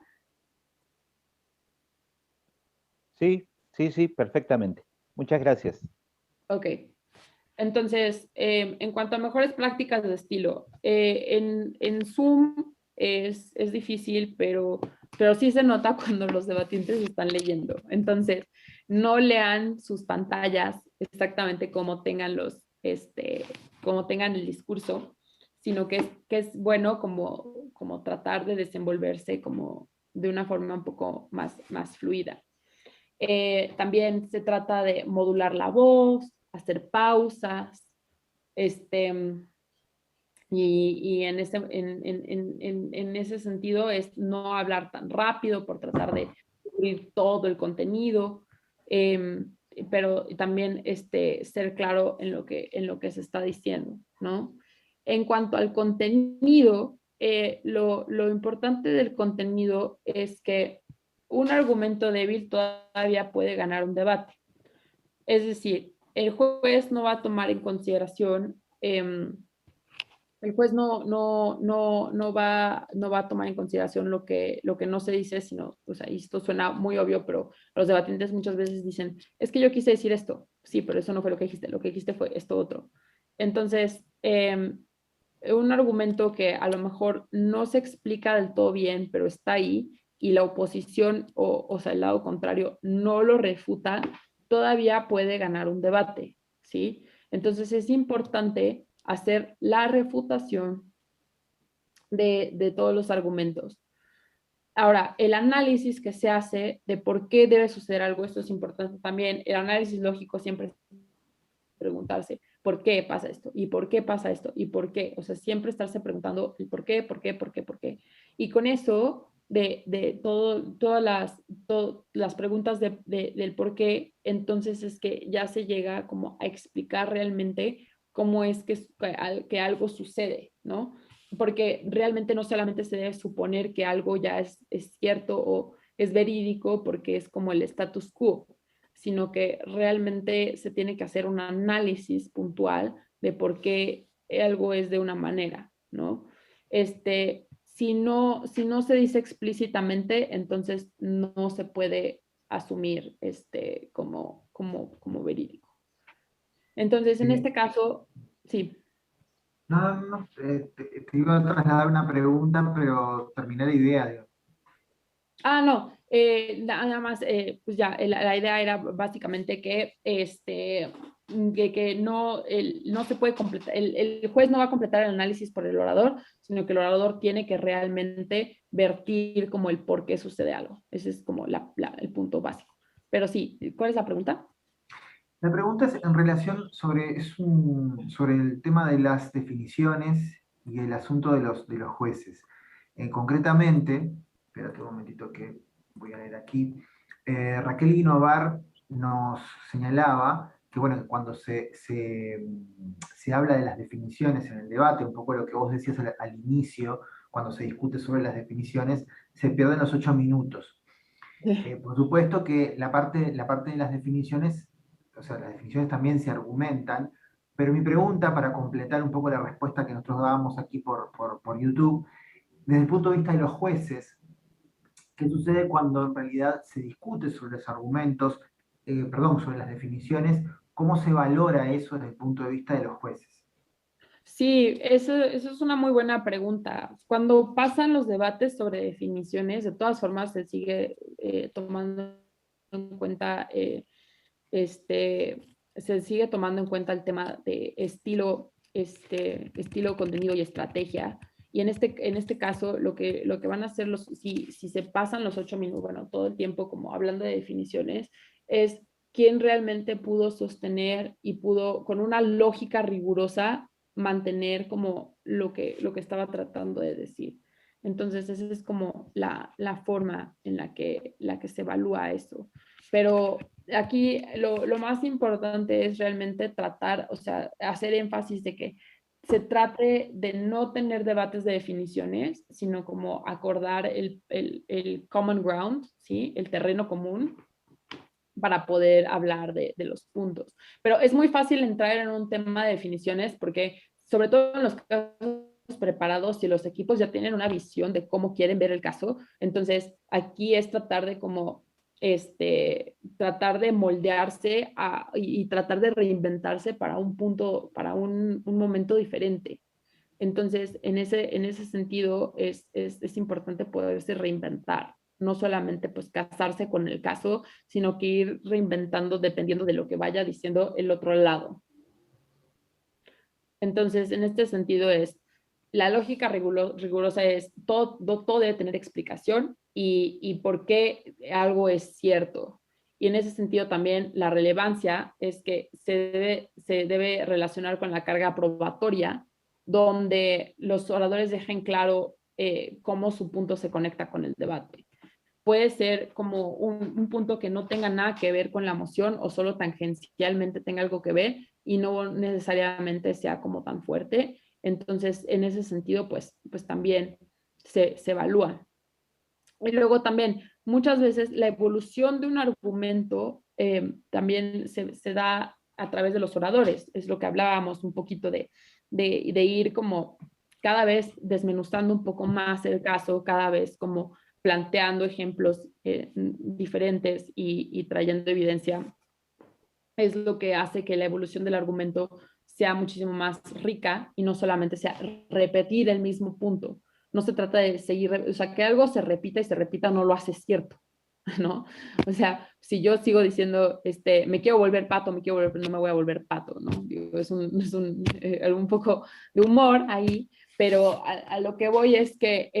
Sí, sí, sí, perfectamente. Muchas gracias. Ok. Entonces, en cuanto a mejores prácticas de estilo, en Zoom es difícil, pero sí se nota cuando los debatientes están leyendo. Entonces, no lean sus pantallas exactamente como tengan como tengan el discurso, sino que es bueno como tratar de desenvolverse como de una forma un poco más fluida. También se trata de modular la voz, hacer pausas, y en ese sentido es no hablar tan rápido por tratar de cubrir todo el contenido, pero también ser claro en lo que se está diciendo, ¿no? En cuanto al contenido, lo importante del contenido es que un argumento débil todavía puede ganar un debate. Es decir, el juez no va a tomar en consideración El juez no va a tomar en consideración lo que no se dice, sino, o sea, y esto suena muy obvio, pero los debatientes muchas veces dicen, es que yo quise decir esto. Sí, pero eso no fue lo que dijiste fue esto otro. Entonces, un argumento que a lo mejor no se explica del todo bien, pero está ahí, y la oposición o sea, el lado contrario no lo refuta, todavía puede ganar un debate, ¿sí? Entonces es importante hacer la refutación de todos los argumentos. Ahora, el análisis que se hace de por qué debe suceder algo, esto es importante también. El análisis lógico siempre es preguntarse, ¿por qué pasa esto? ¿Y por qué pasa esto? ¿Y por qué? O sea, siempre estarse preguntando el por qué, por qué, por qué, por qué. Y con eso, todas las preguntas del por qué, entonces es que ya se llega como a explicar realmente cómo es que algo sucede, ¿no? Porque realmente no solamente se debe suponer que algo ya es cierto o es verídico porque es como el status quo, sino que realmente se tiene que hacer un análisis puntual de por qué algo es de una manera, ¿no? Si no se dice explícitamente, entonces no se puede asumir como verídico. Entonces, en este caso, sí. No, te iba a trasladar una pregunta, pero terminé la idea. Digo. No, nada más, pues ya, la idea era básicamente que no se puede completar, el juez no va a completar el análisis por el orador, sino que el orador tiene que realmente vertir como el por qué sucede algo. Ese es como el punto básico. Pero sí, ¿cuál es la pregunta? La pregunta es en relación sobre el tema de las definiciones y el asunto de los jueces. Concretamente, espérate un momentito que voy a leer aquí, Raquel Guinovar nos señalaba que, bueno, que cuando se habla de las definiciones en el debate, un poco lo que vos decías al inicio, cuando se discute sobre las definiciones, se pierden los 8 minutos. Por supuesto que la parte de las definiciones, o sea, las definiciones también se argumentan, pero mi pregunta, para completar un poco la respuesta que nosotros dábamos aquí por YouTube, desde el punto de vista de los jueces, ¿qué sucede cuando en realidad se discute sobre los argumentos, perdón, sobre las definiciones? ¿Cómo se valora eso desde el punto de vista de los jueces? Sí, eso es una muy buena pregunta. Cuando pasan los debates sobre definiciones, de todas formas se sigue tomando en cuenta, se sigue tomando en cuenta el tema de estilo, contenido y estrategia. Y en este caso, lo que van a hacer si se pasan los 8 minutos, bueno, todo el tiempo como hablando de definiciones, es quién realmente pudo sostener y pudo, con una lógica rigurosa, mantener como lo que estaba tratando de decir. Entonces, esa es como la forma en la que se evalúa eso. Pero aquí lo más importante es realmente tratar, o sea, hacer énfasis de que se trate de no tener debates de definiciones, sino como acordar el common ground, ¿sí? El terreno común para poder hablar de los puntos. Pero es muy fácil entrar en un tema de definiciones porque, sobre todo en los casos preparados, si los equipos ya tienen una visión de cómo quieren ver el caso, entonces aquí es tratar de como tratar de moldearse y tratar de reinventarse para un punto, para un momento diferente. Entonces, en ese sentido, es importante poderse reinventar, no solamente pues casarse con el caso, sino que ir reinventando dependiendo de lo que vaya diciendo el otro lado. Entonces, en este sentido la lógica rigurosa es todo debe tener explicación y por qué algo es cierto. Y en ese sentido también la relevancia es que se debe relacionar con la carga probatoria, donde los oradores dejen claro cómo su punto se conecta con el debate. Puede ser como un punto que no tenga nada que ver con la moción o solo tangencialmente tenga algo que ver y no necesariamente sea como tan fuerte. Entonces, en ese sentido, pues también se evalúa. Y luego también, muchas veces la evolución de un argumento también se da a través de los oradores. Es lo que hablábamos un poquito de ir como cada vez desmenuzando un poco más el caso, cada vez como planteando ejemplos diferentes y trayendo evidencia, es lo que hace que la evolución del argumento sea muchísimo más rica y no solamente sea repetir el mismo punto. No se trata de seguir, o sea, que algo se repita y se repita no lo hace cierto, ¿no? O sea, si yo sigo diciendo, me quiero volver pato, me quiero volver, no me voy a volver pato, ¿no? Digo, es un poco de humor ahí, pero a lo que voy es que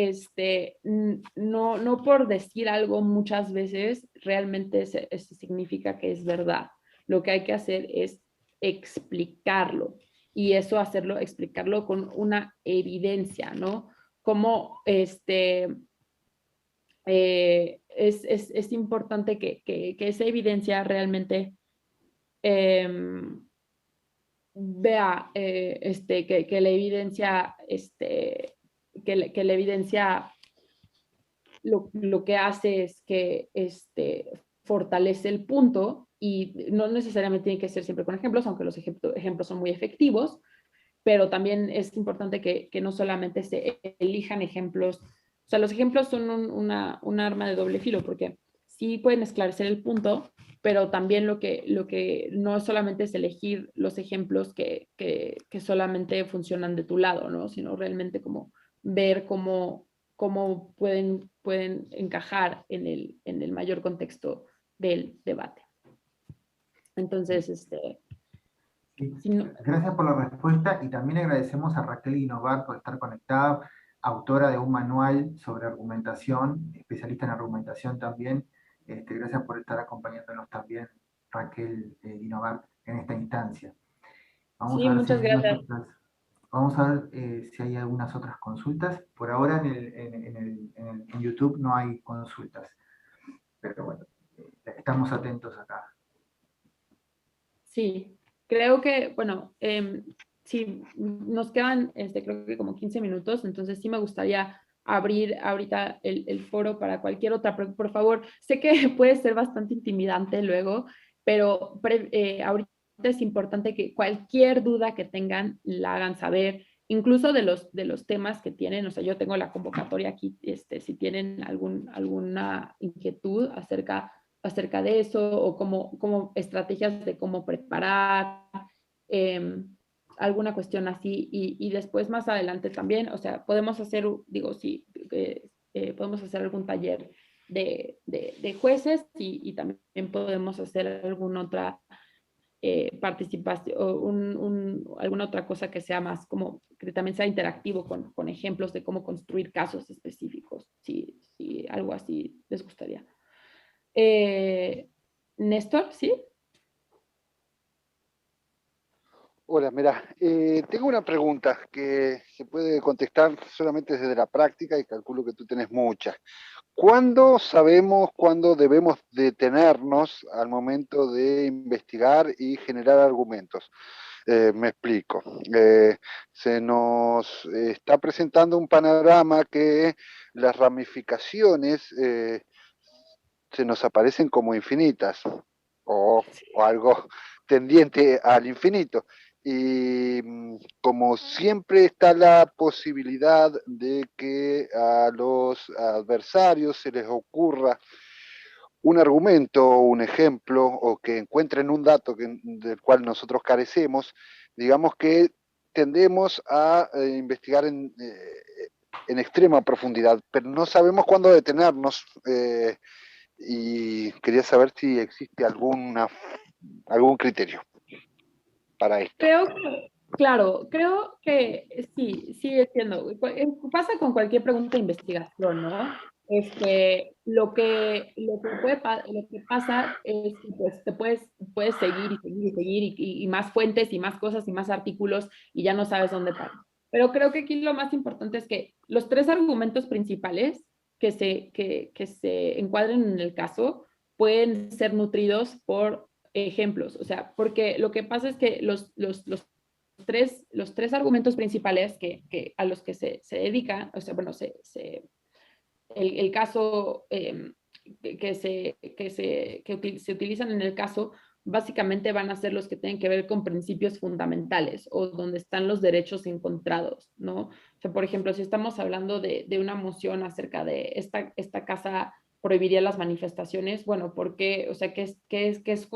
no por decir algo muchas veces realmente significa que es verdad. Lo que hay que hacer es explicarlo y eso explicarlo con una evidencia, ¿no? Como es importante que esa evidencia realmente vea que la evidencia, que la evidencia lo que hace es que fortalece el punto y no necesariamente tiene que ser siempre con ejemplos, aunque los ejemplos son muy efectivos, pero también es importante que no solamente se elijan ejemplos, o sea, los ejemplos son un arma de doble filo, porque sí pueden esclarecer el punto, pero también lo que no solamente es elegir los ejemplos que solamente funcionan de tu lado, ¿no? Sino realmente como ver cómo pueden encajar en el mayor contexto del debate. Entonces, Sí. si no, Gracias por la respuesta y también agradecemos a Raquel Guinovar por estar conectada, autora de un manual sobre argumentación, especialista en argumentación también. Gracias por estar acompañándonos también, Raquel Guinovar, en esta instancia. Vamos sí, a ver si muchas hay unas gracias. otras, vamos a ver si hay algunas otras consultas. Por ahora en YouTube no hay consultas, pero bueno, estamos atentos acá. Sí, creo que, bueno, sí, nos quedan, creo que como 15 minutos, entonces sí me gustaría abrir ahorita el foro para cualquier otra, por favor, sé que puede ser bastante intimidante luego, pero ahorita es importante que cualquier duda que tengan la hagan saber, incluso de los temas que tienen, o sea, yo tengo la convocatoria aquí, si tienen alguna inquietud acerca de eso o como estrategias de cómo preparar, alguna cuestión así. Y después más adelante también, o sea, podemos hacer, digo, sí, podemos hacer algún taller de jueces y también podemos hacer alguna otra participación o alguna otra cosa que sea más como, que también sea interactivo con ejemplos de cómo construir casos específicos, si algo así les gustaría. Néstor, ¿sí? Hola, mira, tengo una pregunta que se puede contestar solamente desde la práctica y calculo que tú tenés muchas. ¿Cuándo sabemos cuándo debemos detenernos al momento de investigar y generar argumentos? Me explico. Se nos está presentando un panorama que las ramificaciones se nos aparecen como infinitas o algo tendiente al infinito. Y como siempre está la posibilidad de que a los adversarios se les ocurra un argumento, un ejemplo, o que encuentren un dato del cual nosotros carecemos, digamos que tendemos a investigar en extrema profundidad, pero no sabemos cuándo detenernos. Y quería saber si existe algún criterio para esto. Claro, creo que sí entiendo. Pasa con cualquier pregunta de investigación, ¿no? Lo que pasa es que pues, puedes seguir y seguir y seguir y más fuentes y más cosas y más artículos y ya no sabes dónde parar. Pero creo que aquí lo más importante es que los tres argumentos principales que se encuadren en el caso pueden ser nutridos por ejemplos. O sea, porque lo que pasa es que los tres argumentos principales a los que se dedican, o sea, bueno, el caso se utilizan en el caso básicamente van a ser los que tienen que ver con principios fundamentales o donde están los derechos encontrados, ¿no? O sea, por ejemplo, si estamos hablando de una moción acerca de esta casa prohibiría las manifestaciones, bueno, ¿por qué? O sea,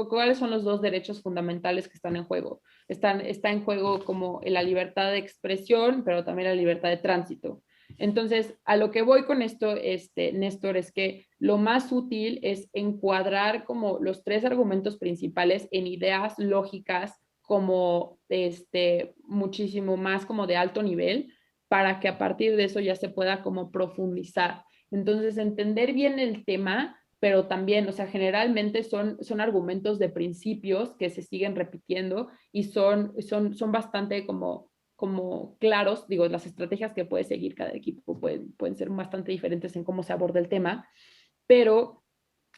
¿cuáles son los dos derechos fundamentales que están en juego? Está en juego como la libertad de expresión, pero también la libertad de tránsito. Entonces, a lo que voy con esto, Néstor, es que lo más útil es encuadrar como los tres argumentos principales en ideas lógicas como muchísimo más como de alto nivel para que a partir de eso ya se pueda como profundizar. Entonces, entender bien el tema, pero también, o sea, generalmente son argumentos de principios que se siguen repitiendo y son bastante como claros, digo, las estrategias que puede seguir cada equipo pueden ser bastante diferentes en cómo se aborda el tema, pero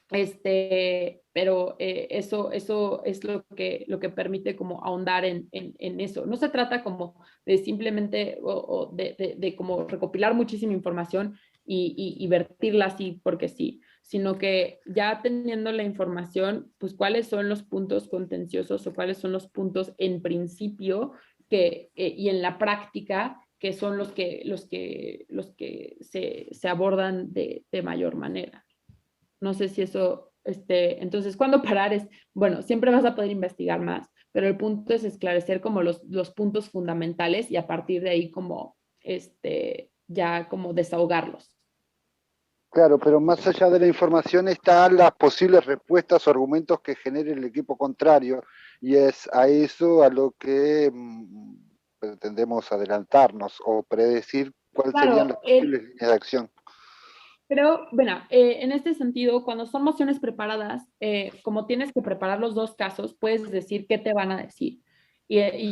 eso es lo que permite como ahondar en eso. No se trata como de simplemente o de como recopilar muchísima información y vertirla así porque sí, sino que ya teniendo la información, pues cuáles son los puntos contenciosos o cuáles son los puntos en principio y en la práctica que son los que se abordan de mayor manera. No sé si eso, entonces, ¿cuándo parar? Bueno, siempre vas a poder investigar más, pero el punto es esclarecer como los puntos fundamentales y a partir de ahí como, ya como desahogarlos. Claro, pero más allá de la información están las posibles respuestas o argumentos que genere el equipo contrario, y es a eso a lo que pretendemos adelantarnos o predecir cuáles serían las Claro, posibles líneas de acción. pero, bueno, en este sentido, cuando son mociones preparadas, como tienes que preparar los dos casos, puedes decir qué te van a decir.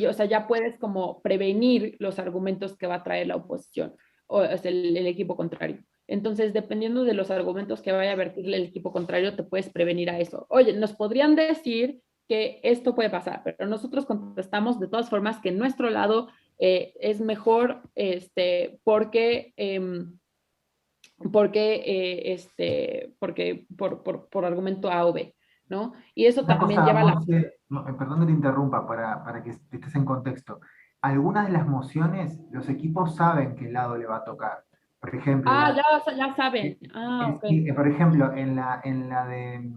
O sea, ya puedes como prevenir los argumentos que va a traer la oposición o sea, el equipo contrario. Entonces, dependiendo de los argumentos que vaya a vertir el equipo contrario, te puedes prevenir a eso. Oye, nos podrían decir que esto puede pasar, pero nosotros contestamos de todas formas que en nuestro lado es mejor porque por argumento A o B, ¿no? Y eso Una también cosa, lleva a la... Monse, perdón que te interrumpa para que estés en contexto. Algunas de las mociones, los equipos saben qué lado le va a tocar. Por ejemplo, Ah, ya saben. Ah, ok. por ejemplo, en la de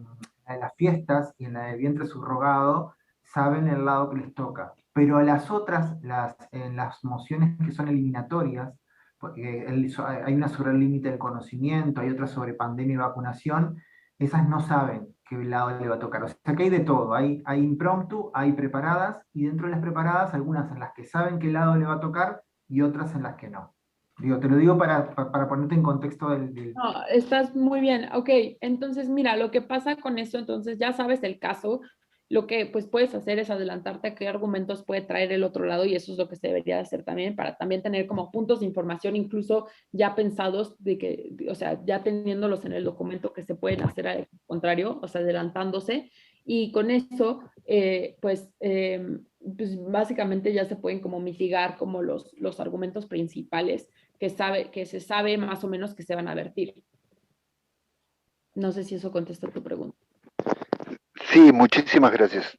las fiestas y en la del vientre subrogado, saben el lado que les toca. Pero a las otras, en las mociones que son eliminatorias, porque hay una sobre el límite del conocimiento, hay otra sobre pandemia y vacunación, esas no saben qué lado le va a tocar. O sea que hay de todo, hay impromptu, hay preparadas, y dentro de las preparadas, algunas en las que saben qué lado le va a tocar y otras en las que no. Te lo digo para ponerte en contexto del. No, estás muy bien. Ok, entonces mira, lo que pasa con eso, entonces ya sabes el caso, lo que pues puedes hacer es adelantarte a qué argumentos puede traer el otro lado y eso es lo que se debería hacer también para también tener como puntos de información incluso ya pensados o sea, ya teniéndolos en el documento que se pueden hacer al contrario, o sea, adelantándose y con eso pues básicamente ya se pueden como mitigar como los argumentos principales que se sabe más o menos que se van a vertir. No sé si eso contesta tu pregunta. Sí, muchísimas gracias.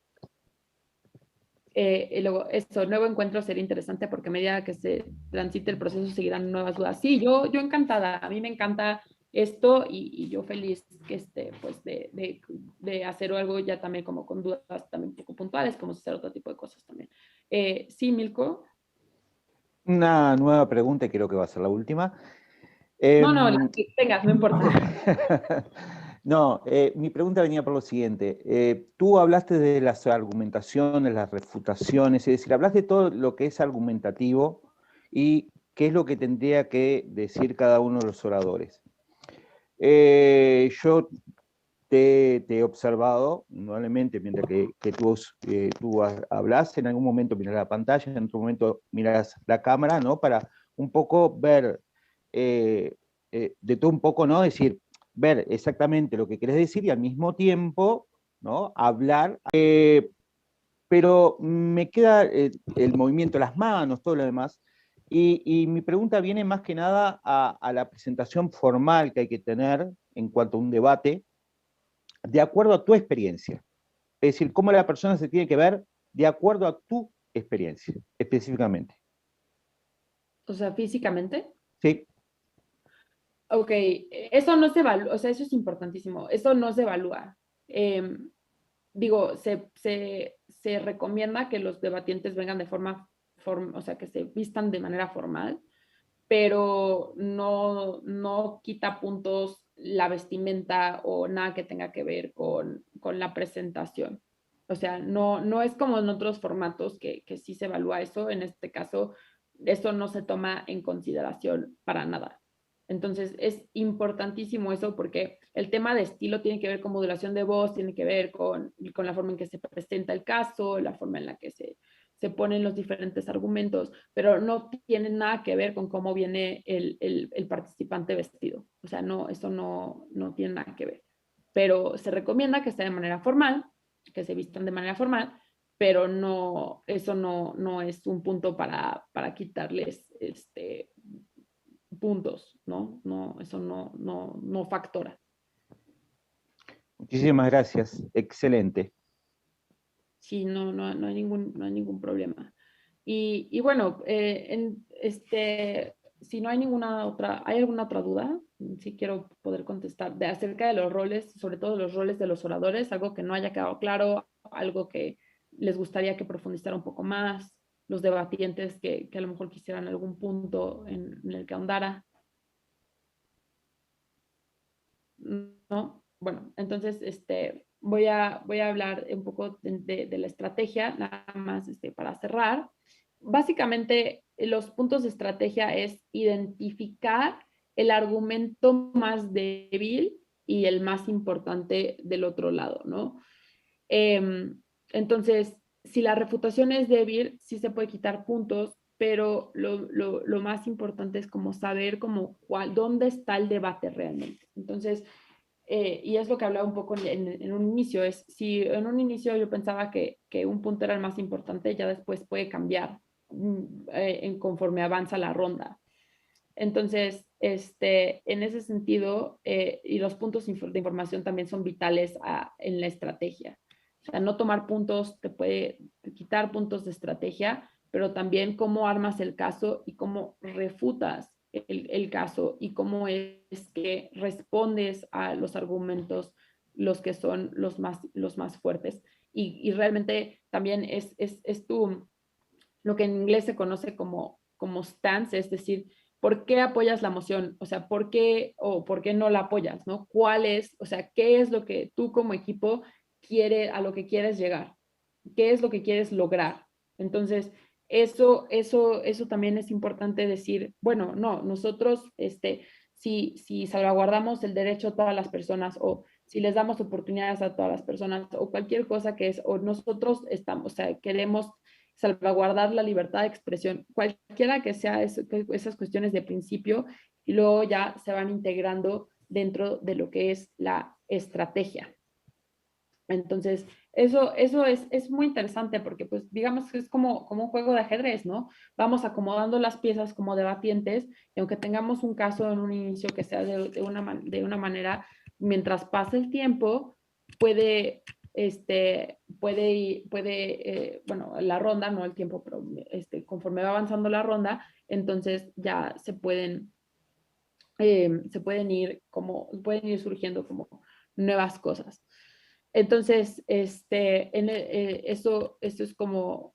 Y luego, esto, nuevo encuentro sería interesante porque a medida que se transite el proceso seguirán nuevas dudas. Sí, yo encantada, a mí me encanta esto y yo feliz que pues de hacer algo ya también como con dudas también un poco puntuales, como hacer otro tipo de cosas también. Sí, Milko. Una nueva pregunta, y creo que va a ser la última. No, la que tengas, no importa. No, mi pregunta venía por lo siguiente. Tú hablaste de las argumentaciones, las refutaciones, es decir, hablaste de todo lo que es argumentativo y qué es lo que tendría que decir cada uno de los oradores. Yo te he observado, indudablemente, mientras que tú hablas, en algún momento miras la pantalla, en otro momento miras la cámara, ¿no? Para un poco ver, de todo un poco, ¿no? Es decir, ver exactamente lo que querés decir y al mismo tiempo, ¿no? Hablar. Pero me queda el movimiento de las manos, todo lo demás. Y mi pregunta viene más que nada a la presentación formal que hay que tener en cuanto a un debate, de acuerdo a tu experiencia. Es decir, cómo la persona se tiene que ver de acuerdo a tu experiencia, específicamente. O sea, físicamente. Sí. Ok, eso no se evalúa, o sea, eso es importantísimo, eso no se evalúa. Digo, se recomienda que los debatientes vengan de o sea, que se vistan de manera formal, pero no quita puntos la vestimenta o nada que tenga que ver con la presentación. O sea, no es como en otros formatos que sí se evalúa eso. En este caso, eso no se toma en consideración para nada. Entonces, es importantísimo eso porque el tema de estilo tiene que ver con modulación de voz, tiene que ver con la forma en que se presenta el caso, la forma en la que se ponen los diferentes argumentos, pero no tiene nada que ver con cómo viene el participante vestido. O sea, no, eso no tiene nada que ver. Pero se recomienda que sea de manera formal, que se vistan de manera formal, pero no, eso no es un punto para quitarles puntos, ¿no? No, eso no factora. Muchísimas gracias. Excelente. Sí, no hay ningún problema. Y bueno, si no hay ¿hay alguna otra duda? Sí quiero poder contestar acerca de los roles, sobre todo los roles de los oradores, algo que no haya quedado claro, algo que les gustaría que profundizara un poco más, los debatientes que a lo mejor quisieran algún punto en el que ahondara. ¿No? Bueno, entonces voy a hablar un poco de la estrategia, nada más para cerrar. Básicamente, los puntos de estrategia es identificar el argumento más débil y el más importante del otro lado, ¿no? Entonces, si la refutación es débil, sí se puede quitar puntos, pero lo más importante es como saber dónde está el debate realmente. Entonces, y es lo que hablaba un poco en un inicio, es si en un inicio yo pensaba que un punto era el más importante, ya después puede cambiar conforme avanza la ronda. Entonces, en ese sentido, y los puntos de información también son vitales en la estrategia. O sea, no tomar puntos te puede quitar puntos de estrategia, pero también cómo armas el caso y cómo refutas el caso y cómo es que respondes a los argumentos, los que son los más fuertes. Y realmente también es lo que en inglés se conoce como stance, es decir, ¿por qué apoyas la moción? O sea, ¿por qué o por qué no la apoyas? ¿No? ¿Cuál es, o sea, qué es lo que tú como equipo a lo que quieres llegar? ¿Qué es lo que quieres lograr? Entonces, eso también es importante decir, bueno, no, nosotros, si salvaguardamos el derecho a todas las personas o si les damos oportunidades a todas las personas o cualquier cosa que es, o nosotros estamos, o sea, queremos salvaguardar la libertad de expresión, cualquiera que sea esas cuestiones de principio, y luego ya se van integrando dentro de lo que es la estrategia. Entonces, eso es muy interesante porque, pues, digamos que es como un juego de ajedrez, ¿no? Vamos acomodando las piezas como debatientes y aunque tengamos un caso en un inicio que sea de una manera, mientras pasa el tiempo, puede, bueno, la ronda, no el tiempo, pero conforme va avanzando la ronda, entonces ya pueden ir surgiendo como nuevas cosas. Entonces, eso es como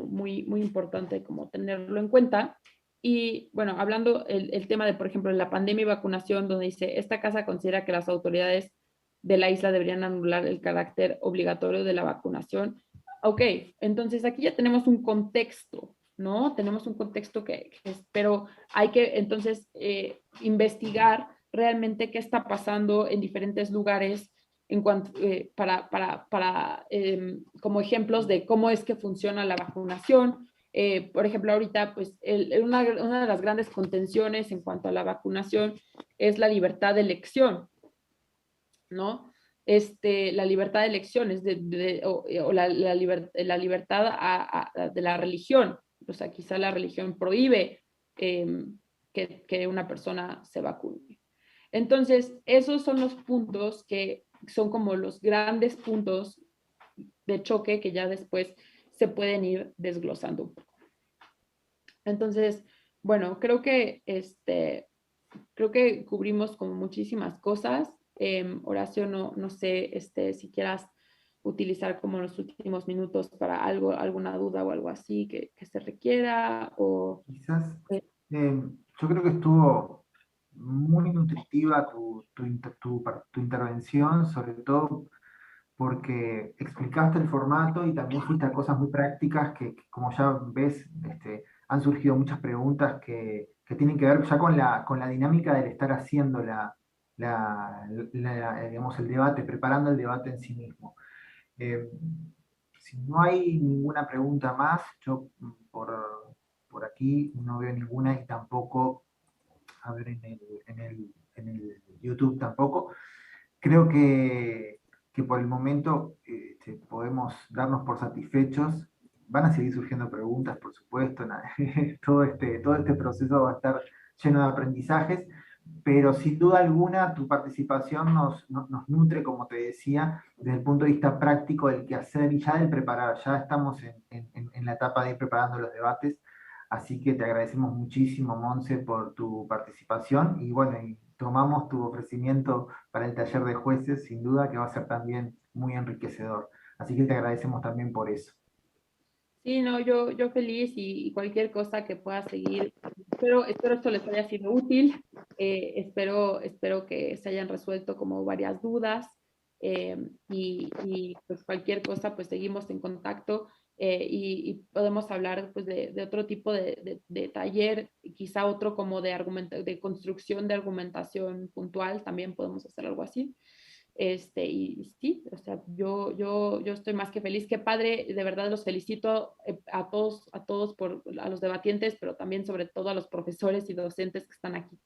muy importante como tenerlo en cuenta. Y bueno, hablando el tema de, por ejemplo, la pandemia y vacunación, donde dice, esta casa considera que las autoridades de la isla deberían anular el carácter obligatorio de la vacunación. Ok, entonces aquí ya tenemos un contexto, ¿no? Tenemos un contexto pero hay que entonces investigar realmente qué está pasando en diferentes lugares en cuanto, como ejemplos de cómo es que funciona la vacunación. Por ejemplo, ahorita, pues, una de las grandes contenciones en cuanto a la vacunación es la libertad de elección, ¿no? La libertad de elección o la libertad de la religión. O sea, quizá la religión prohíbe que una persona se vacune. Entonces, esos son los puntos que son como los grandes puntos choque que ya después se pueden ir desglosando un poco. Entonces, bueno, creo que cubrimos como muchísimas cosas. Horacio, no sé si quieras utilizar como los últimos minutos para alguna duda o algo así que se requiera. O, Quizás, yo creo que estuvo muy nutritiva tu intervención, sobre todo porque explicaste el formato y también fuiste a cosas muy prácticas que, como ya ves, han surgido muchas preguntas que tienen que ver ya con la dinámica del estar haciendo digamos, el debate, preparando el debate en sí mismo. Eh, si no hay ninguna pregunta más, yo por aquí no veo ninguna y tampoco, a ver, en el YouTube tampoco. Creo que por el momento podemos darnos por satisfechos. Van a seguir surgiendo preguntas, por supuesto. Todo este proceso va a estar lleno de aprendizajes, pero sin duda alguna tu participación nos nutre, como te decía, desde el punto de vista práctico del quehacer y ya del preparar. Ya estamos en la etapa de ir preparando los debates, así que te agradecemos muchísimo, Monse, por tu participación y bueno, y tomamos tu ofrecimiento para el taller de jueces, sin duda que va a ser también muy enriquecedor. Así que te agradecemos también por eso. sí, no, yo feliz y cualquier cosa que pueda seguir. Espero esto les haya sido útil. Espero que se hayan resuelto como varias dudas. Y pues cualquier cosa, pues seguimos en contacto y podemos hablar pues de otro tipo de taller, quizá otro como de construcción de argumentación puntual, también podemos hacer algo así. Y sí, o sea, yo estoy más que feliz, qué padre, de verdad los felicito a todos, a los debatientes, pero también sobre todo a los profesores y docentes que están aquí.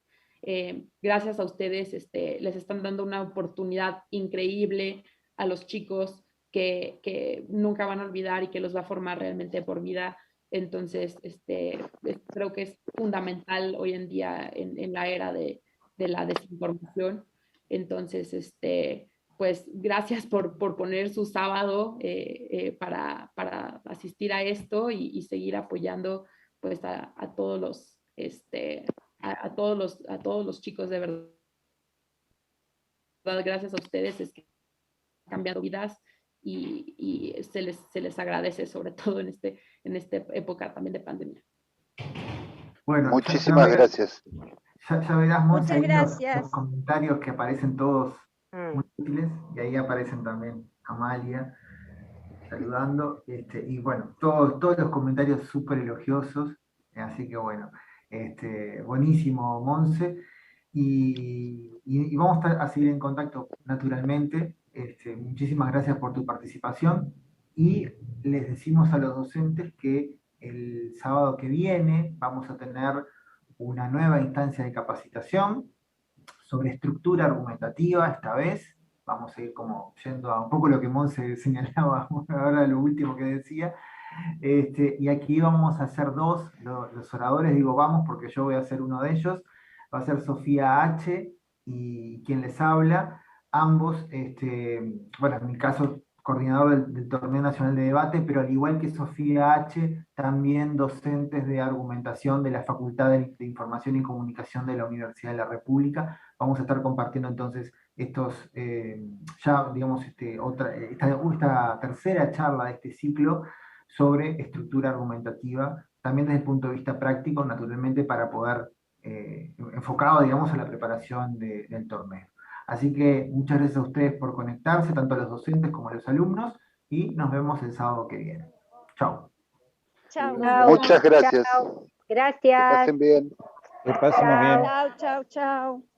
Gracias a ustedes, les están dando una oportunidad increíble a los chicos que nunca van a olvidar y que los va a formar realmente por vida. Entonces, creo que es fundamental hoy en día en la era de la desinformación. Entonces, pues gracias por poner su sábado para asistir a esto y seguir apoyando pues a todos los, a todos los chicos de verdad. Gracias a ustedes es que han cambiado vidas y se les agradece sobre todo en esta época también de pandemia. Bueno, Muchísimas gracias. Ya verás, Monse, Muchas ahí los gracias. comentarios que aparecen todos Mm. muy útiles, y ahí aparecen también Amalia saludando, y bueno, todos los comentarios súper elogiosos, así que bueno, buenísimo, Monse, y vamos a seguir en contacto naturalmente. Muchísimas gracias por tu participación, y les decimos a los docentes que el sábado que viene vamos a tener una nueva instancia de capacitación sobre estructura argumentativa esta vez. Vamos a ir como yendo a un poco lo que Monse señalaba ahora, lo último que decía. Y aquí vamos a hacer los oradores, digo vamos porque yo voy a ser uno de ellos. Va a ser Sofía H. y quien les habla. Ambos, bueno, en mi caso, coordinador del Torneo Nacional de Debate, pero al igual que Sofía H., también docentes de argumentación de la Facultad de Información y Comunicación de la Universidad de la República. Vamos a estar compartiendo entonces ya, digamos, esta tercera charla de este ciclo sobre estructura argumentativa, también desde el punto de vista práctico, naturalmente, para poder, enfocado, digamos, a la preparación del torneo. Así que muchas gracias a ustedes por conectarse, tanto a los docentes como a los alumnos, y nos vemos el sábado que viene. Chao. Chao. Muchas gracias. Chao. Que Gracias. pasen bien. Que pasemos bien. Chao, chao, chao.